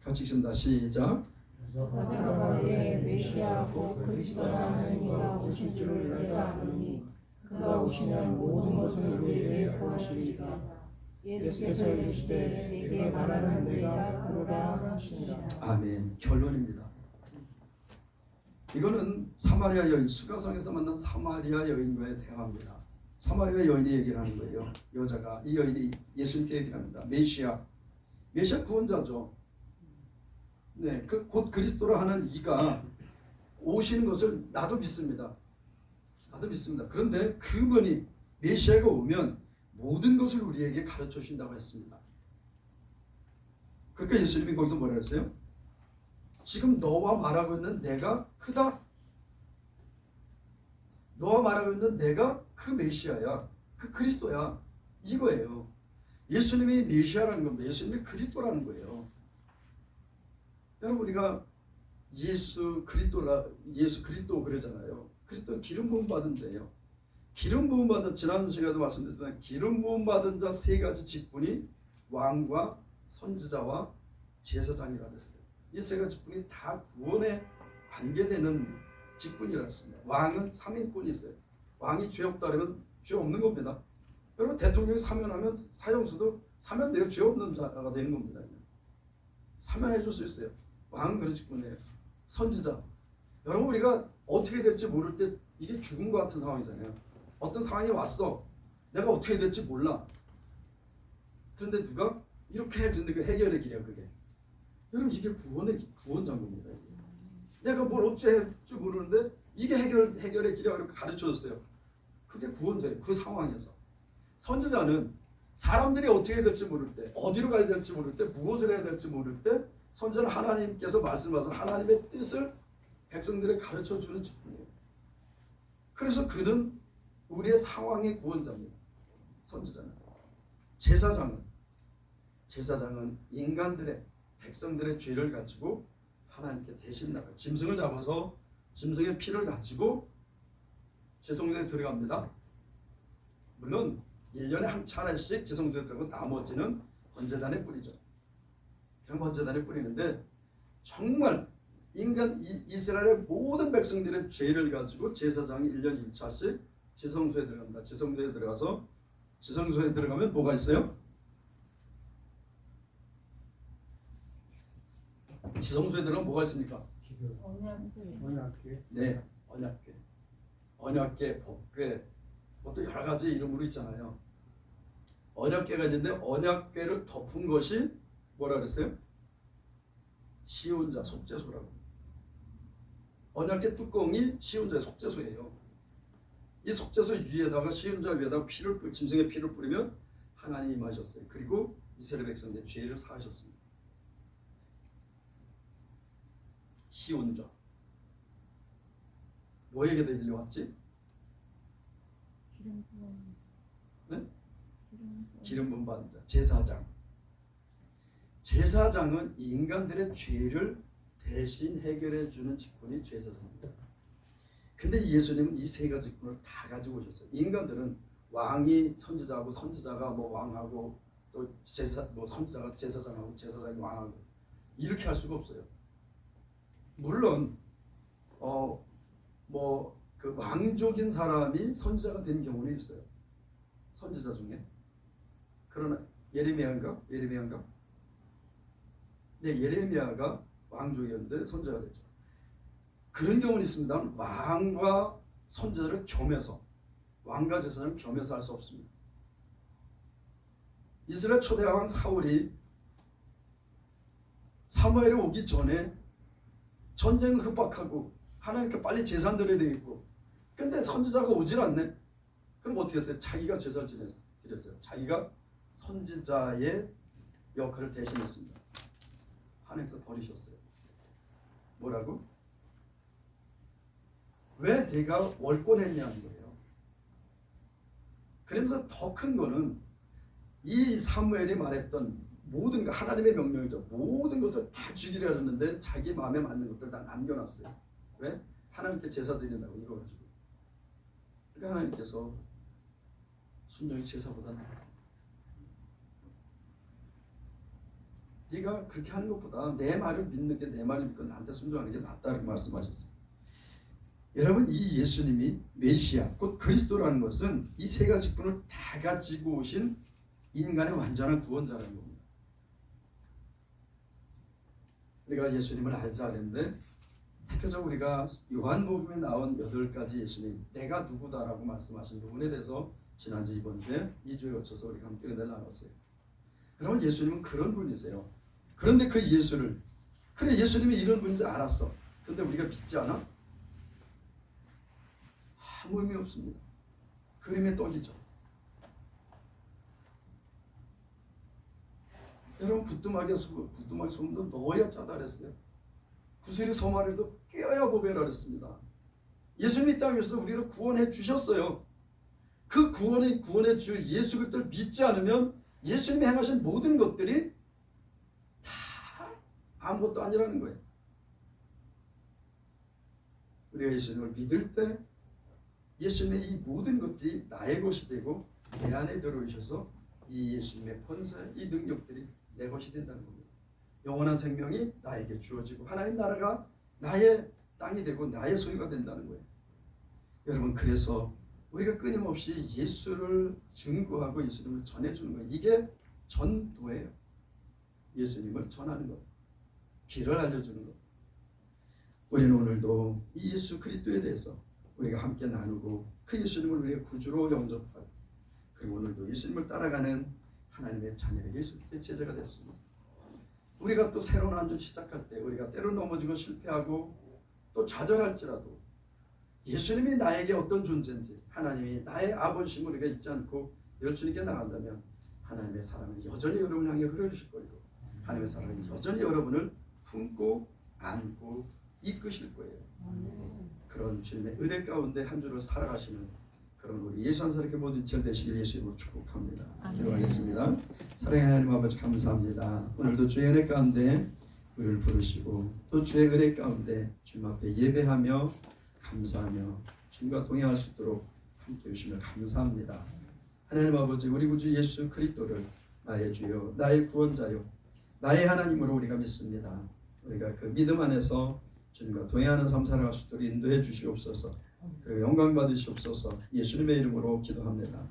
Speaker 1: 같이 읽습니다. 시작.
Speaker 2: 사자가 말하되 메시아고 그리스도라는 이가 오실 줄을 내가 아노니 그가 오시면 모든 것을 우리에게 보하시리이다. 예수께서 이르시되 내게 말하는 내가 그러라 하시니라.
Speaker 1: 아멘. 결론입니다. 이거는 사마리아 여인, 수가성에서 만난 사마리아 여인과의 대화입니다. 사마리아 여인이 얘기를 하는 거예요. 여자가, 이 여인이 예수님께 얘기를 합니다. 메시아 구원자죠. 네, 그 곧 그리스도라 하는 이가 오시는 것을 나도 믿습니다. 그런데 그분이 메시아가 오면 모든 것을 우리에게 가르쳐 주신다고 했습니다. 그러니까 예수님이 거기서 뭐라 했어요? 지금 너와 말하고 있는 내가 크다. 너와 말하고 있는 내가 그 메시아야. 그 그리스도야. 이거예요. 예수님이 메시아라는 겁니다. 예수님이 그리스도라는 거예요. 여러분, 우리가 예수 그리스도 그러잖아요. 그리스도는 기름 부음 받은 자예요. 기름 부음 받은, 지난 시간에도 말씀드렸지만 기름 부음 받은 자 세 가지 직분이 왕과 선지자와 제사장이라 그랬어요. 이 세 가지 직분이 다 구원에 관계되는 직분이라 했습니다. 왕은 사민권이 있어요. 왕이 죄 없다 그러면 죄 없는 겁니다. 여러분, 대통령이 사면하면 사형수도 사면돼요. 죄 없는 자가 되는 겁니다. 사면해 줄 수 있어요. 왕은 그런 직분이에요. 선지자, 여러분, 우리가 어떻게 될지 모를 때 이게 죽음과 같은 상황이잖아요. 어떤 상황이 왔어. 내가 어떻게 될지 몰라. 그런데 누가 이렇게 해주는데 그 해결의 길이야. 그게, 여러분, 이게 구원자인 겁니다. 내가 뭘 어찌 할지 모르는데 이게 해결의 길이야. 이렇게 가르쳐줬어요. 그게 구원자예요. 그 상황에서. 선지자는 사람들이 어떻게 될지 모를 때, 어디로 가야 될지 모를 때, 무엇을 해야 될지 모를 때 선지자는 하나님께서 말씀하신 하나님의 뜻을 백성들에게 가르쳐주는 직분이에요. 그래서 그는 우리의 상황의 구원자입니다. 선지자는. 제사장은 인간들의, 백성들의 죄를 가지고 하나님께 대신 나가 짐승을 잡아서 짐승의 피를 가지고 지성소에 들어갑니다. 물론 1년에 한 차례씩 지성소에 들어가고 나머지는 번제단에 뿌리죠. 그런 번제단에 뿌리는데 정말 이스라엘의 모든 백성들의 죄를 가지고 제사장이 1년 1차씩 지성소에 들어갑니다. 지성소에 들어가서 지성소에 들어가면 뭐가 있어요? 지성소에 들어가면 뭐가 있습니까?
Speaker 3: 언약궤.
Speaker 1: 네, 언약궤, 법궤, 뭐 또 여러 가지 이름으로 있잖아요. 언약궤가 있는데 언약궤를 덮은 것이 뭐라 그랬어요? 시온자, 속죄소라고. 언약궤 뚜껑이 시온자의 속죄소예요. 이 속죄소 위에다가 시온자 위에다가 짐승의 피를 뿌리면 하나님이 임하셨어요. 그리고 이스라엘 백성들의 죄를 사하셨습니다. 시온자. 뭐에게 들려왔지? 네? 기름 부음 받은 자, 제사장. 제사장은 인간들의 죄를 대신 해결해 주는 직분이 제사장입니다. 근데 예수님은 이 세 가지 직분을 다 가지고 오셨어요. 인간들은 왕이 선지자하고 선지자가 뭐 왕하고 또 선지자가 제사장하고 제사장이 왕하고 이렇게 할 수가 없어요. 물론 그 왕족인 사람이 선지자가 된 경우는 있어요. 선지자 중에. 그러나 예레미야인가? 네, 예레미야가 왕족이었는데 선지자가 됐죠. 그런 경우는 있습니다. 왕과 선지자를 겸해서, 왕과 제사장을 겸해서 할 수 없습니다. 이스라엘 초대 왕 사울이 사무엘이 오기 전에 전쟁은 급박하고 하나님께 빨리 제사 드려야 되겠고, 근데 선지자가 오질 않네. 그럼 어떻게 했어요? 자기가 제사를 드렸어요. 자기가 선지자의 역할을 대신했습니다. 하나님께서 버리셨어요. 뭐라고? 왜 내가 월권했냐는 거예요. 그러면서 더 큰 거는 이 사무엘이 말했던 모든 것, 하나님의 명령이죠. 모든 것을 다 죽이려 했는데 자기 마음에 맞는 것들 다 남겨놨어요. 왜? 하나님께 제사 드린다고 이거 가지고. 그러니까 하나님께서 순종이 제사보다 나아. 네가 그렇게 하는 것보다 내 말을 믿는 게, 내 말을 믿고 나한테 순종하는 게 낫다고 말씀하셨어요. 여러분, 이 예수님이 메시아 곧 그리스도라는 것은 이 세 가지 직분을 다 가지고 오신 인간의 완전한 구원자라는 겁니다. 우리가 예수님을 알자 하는데 대표적으로 우리가 요한복음에 나온 8가지 예수님, 내가 누구다라고 말씀하신 부분에 대해서 지난주 이번주에 2주에 걸쳐서 우리가 함께 은혜를 나눴어요. 여러분, 예수님은 그런 분이세요. 그런데 그 예수를, 그래 예수님이 이런 분인지 알았어. 그런데 우리가 믿지 않아? 아무 의미 없습니다. 그림의 떡이죠. 여러분, 부뚜막에 소금도 넣어야 짜다 그랬어요. 구슬이 소마리도 꿰어야 보배라 그랬습니다. 예수님이 땅에서 우리를 구원해 주셨어요. 그 구원해 주 예수 그리스도를 믿지 않으면 예수님이 행하신 모든 것들이 다 아무것도 아니라는 거예요. 우리가 예수님을 믿을 때 예수님의 이 모든 것들이 나의 것이 되고 내 안에 들어오셔서 이 예수님의 권세, 이 능력들이 내 것이 된다는 겁니다. 영원한 생명이 나에게 주어지고 하나님 나라가 나의 땅이 되고 나의 소유가 된다는 거예요. 여러분, 그래서 우리가 끊임없이 예수를 증거하고 예수님을 전해주는 거예요. 이게 전도예요. 예수님을 전하는 것, 길을 알려주는 것. 우리는 오늘도 이 예수 그리스도에 대해서 우리가 함께 나누고 그 예수님을 우리의 구주로 영접하고, 그리고 오늘도 예수님을 따라가는 하나님의 자녀, 예수 그리스도의 제자가 됐습니다. 우리가 또 새로운 한 주 시작할 때 우리가 때론 넘어지고 실패하고 또 좌절할지라도 예수님이 나에게 어떤 존재인지, 하나님이 나의 아버지심을 우리가 잊지 않고 열심히 나간다면 하나님의 사랑은 여전히 여러분을 향해 흐르실 거고, 하나님의 사랑은 여전히 여러분을 품고 안고 이끄실 거예요. 그런 주님의 은혜 가운데 한 주를 살아가시는 그런 우리 예수 한사람께 모든 절 되시길 예수님으로 축복합니다. 기도하겠습니다. 사랑하는 하나님 아버지, 감사합니다. 오늘도 주의 은혜 가운데 우리를 부르시고 또 주의 은혜 가운데 주님 앞에 예배하며 감사하며 주님과 동행할 수 있도록 함께 해주시며 감사합니다. 하나님 아버지, 우리 구주 예수 그리스도를 나의 주요, 나의 구원자요, 나의 하나님으로 우리가 믿습니다. 우리가 그 믿음 안에서 주님과 동행하는 삶 살아갈 수 있도록 인도해 주시옵소서. 그리고 영광 받으시옵소서. 예수님의 이름으로 기도합니다.